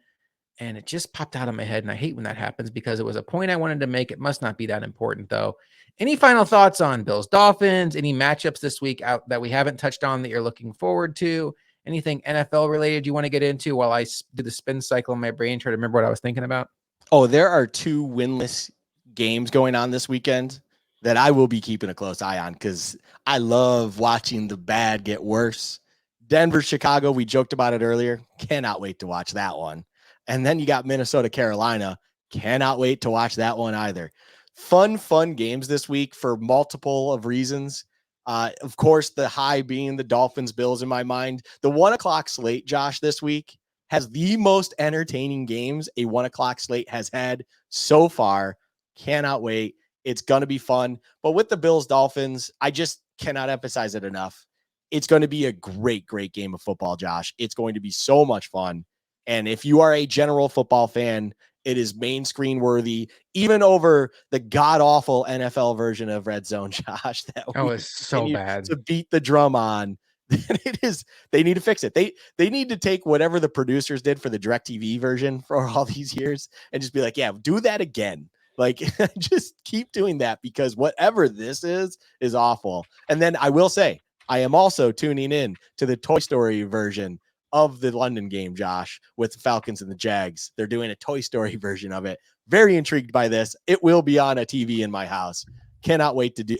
And it just popped out of my head. And I hate when that happens because it was a point I wanted to make. It must not be that important, though. Any final thoughts on Bills Dolphins? Any matchups this week out that we haven't touched on that you're looking forward to? Anything NFL related you want to get into while I do the spin cycle in my brain, try to remember what I was thinking about? Oh, there are 2 winless games going on this weekend that I will be keeping a close eye on because I love watching the bad get worse. Denver, Chicago, we joked about it earlier. Cannot wait to watch that one. And then you got Minnesota, Carolina. Cannot wait to watch that one either. Fun games this week for multiple of reasons. Of course, the high being the Dolphins Bills in my mind. The 1:00 slate, Josh, this week has the most entertaining games a 1:00 slate has had so far. Cannot wait. It's going to be fun. But with the Bills Dolphins, I just cannot emphasize it enough. It's going to be a great game of football, Josh. It's going to be so much fun. And if you are a general football fan, it is main screen worthy, even over the god awful NFL version of Red Zone, Josh, that Oh, we it's so continue bad. to beat the drum on. It is, they need to fix it. They need to take whatever the producers did for the DirecTV version for all these years and just be like, yeah, do that again. Like, just keep doing that because whatever this is awful. And then I will say, I am also tuning in to the Toy Story version of the London game, Josh, with the Falcons and the Jags. They're doing a Toy Story version of it. Very intrigued by this. It will be on a TV in my house. Cannot wait to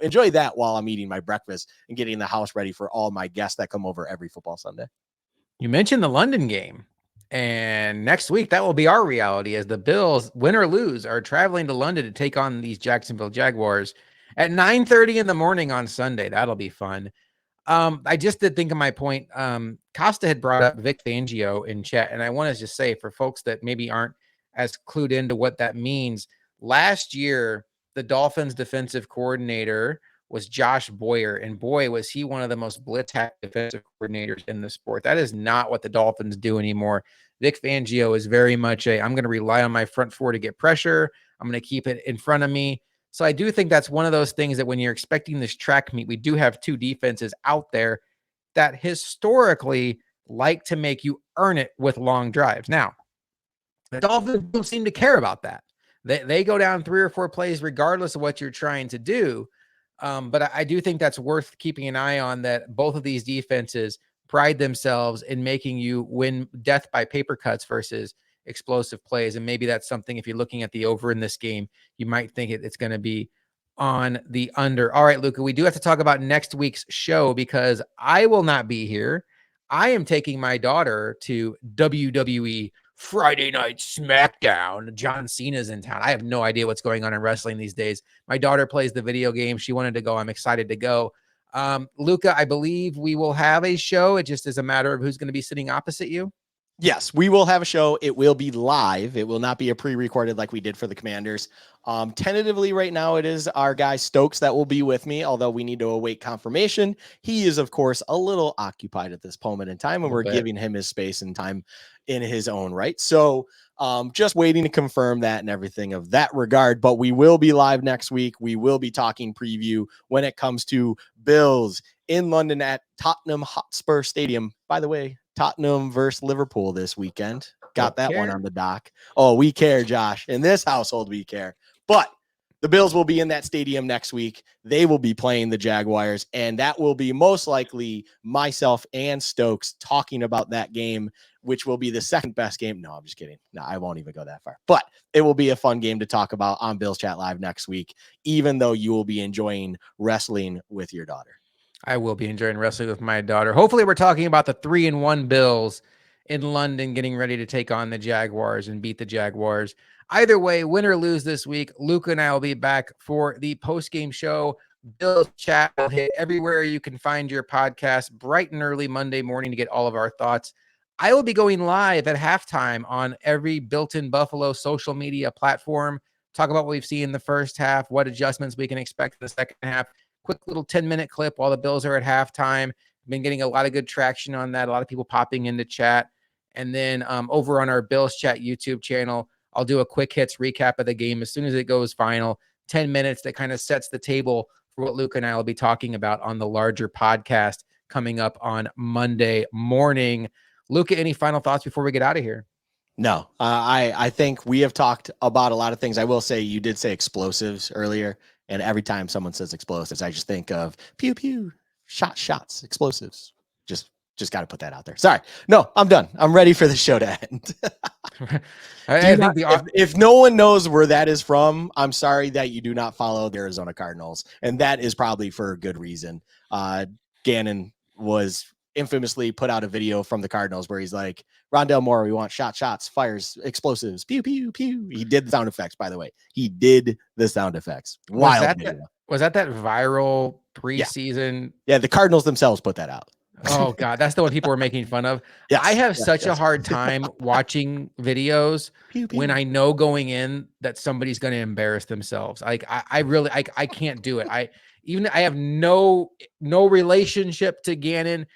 enjoy that while I'm eating my breakfast and getting the house ready for all my guests that come over every football Sunday. You mentioned the London game. And next week, that will be our reality as the Bills, win or lose, are traveling to London to take on these Jacksonville Jaguars at 9:30 in the morning on Sunday. That'll be fun. I just did think of my point. Costa had brought up Vic Fangio in chat, and I want to just say for folks that maybe aren't as clued into what that means, last year, the Dolphins defensive coordinator was Josh Boyer, and boy, was he one of the most blitz-happy defensive coordinators in the sport. That is not what the Dolphins do anymore. Vic Fangio is very much I'm going to rely on my front four to get pressure. I'm going to keep it in front of me. So I do think that's one of those things that when you're expecting this track meet, we do have 2 defenses out there that historically like to make you earn it with long drives. Now, the Dolphins don't seem to care about that. They go down 3 or 4 plays regardless of what you're trying to do. But I do think that's worth keeping an eye on, that both of these defenses pride themselves in making you win death by paper cuts versus explosive plays. And maybe that's something, if you're looking at the over in this game, you might think it's going to be on the under. All right, Luka, we do have to talk about next week's show because I will not be here. I am taking my daughter to WWE Friday Night SmackDown. John Cena's in town. I have no idea what's going on in wrestling these days. My daughter plays the video game. She wanted to go. I'm excited to go. Luka, I believe we will have a show. It just is a matter of who's going to be sitting opposite you. Yes, we will have a show. It will be live. It will not be a pre-recorded like we did for the Commanders. Tentatively right now, it is our guy Stokes that will be with me, although we need to await confirmation. He is, of course, a little occupied at this moment in time, and we're giving him his space and time in his own right. So just waiting to confirm that and everything of that regard. But we will be live next week. We will be talking preview when it comes to Bills in London at Tottenham Hotspur Stadium. By the way, Tottenham versus Liverpool this weekend. Got that one on the dock. Oh, we care, Josh. In this household, we care. But the Bills will be in that stadium next week. They will be playing the Jaguars, and that will be most likely myself and Stokes talking about that game, which will be the second best game. No, I'm just kidding. No, I won't even go that far. But it will be a fun game to talk about on Bills Chat Live next week, even though you will be enjoying wrestling with your daughter. I will be enjoying wrestling with my daughter. Hopefully, we're talking about the 3-1 Bills in London getting ready to take on the Jaguars and beat the Jaguars. Either way, win or lose this week, Luka and I will be back for the post-game show. Bills Chat will hit everywhere you can find your podcast bright and early Monday morning to get all of our thoughts. I will be going live at halftime on every Built-in Buffalo social media platform. Talk about what we've seen in the first half, what adjustments we can expect in the second half. Quick little 10-minute clip while the Bills are at halftime. Been getting a lot of good traction on that. A lot of people popping into chat. And then over on our Bills Chat YouTube channel, I'll do a quick hits recap of the game as soon as it goes final. 10 minutes that kind of sets the table for what Luke and I will be talking about on the larger podcast coming up on Monday morning. Luca, any final thoughts before we get out of here? No, I think we have talked about a lot of things. I will say you did say explosives earlier. And every time someone says explosives, I just think of pew, pew, shots, explosives. Just got to put that out there. Sorry. No, I'm done. I'm ready for the show to end. If no one knows where that is from, I'm sorry that you do not follow the Arizona Cardinals. And that is probably for a good reason. Gannon was infamously put out a video from the Cardinals where he's like, Rondell Moore, we want shots, fires, explosives, pew, pew, pew. He did the sound effects, by the way. He did the sound effects. Wild video. Was that viral preseason? Yeah, the Cardinals themselves put that out. Oh, God. That's the one people were making fun of. Yes, I have such a hard time watching videos when I know going in that somebody's going to embarrass themselves. Like, I really can't do it. I have no relationship to Gannon.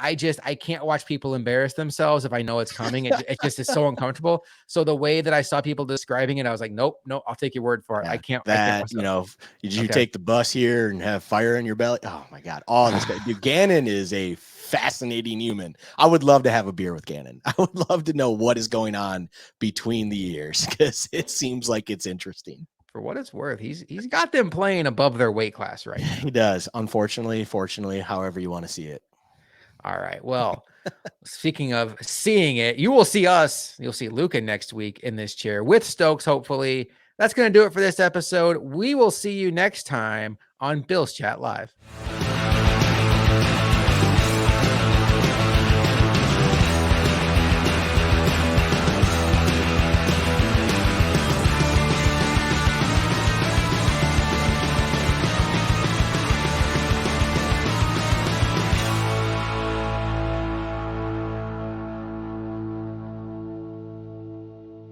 I can't watch people embarrass themselves if I know it's coming. It just is so uncomfortable. So the way that I saw people describing it, I was like, nope, I'll take your word for it. Yeah, did you take the bus here and have fire in your belly? Oh my God. All this stuff. Dude, Gannon is a fascinating human. I would love to have a beer with Gannon. I would love to know what is going on between the ears because it seems like it's interesting. For what it's worth, he's got them playing above their weight class right now. He does. Unfortunately, fortunately, however you want to see it. All right. Well, speaking of seeing it, you will see us. You'll see Luca next week in this chair with Stokes, hopefully. That's going to do it for this episode. We will see you next time on Bills Chat Live.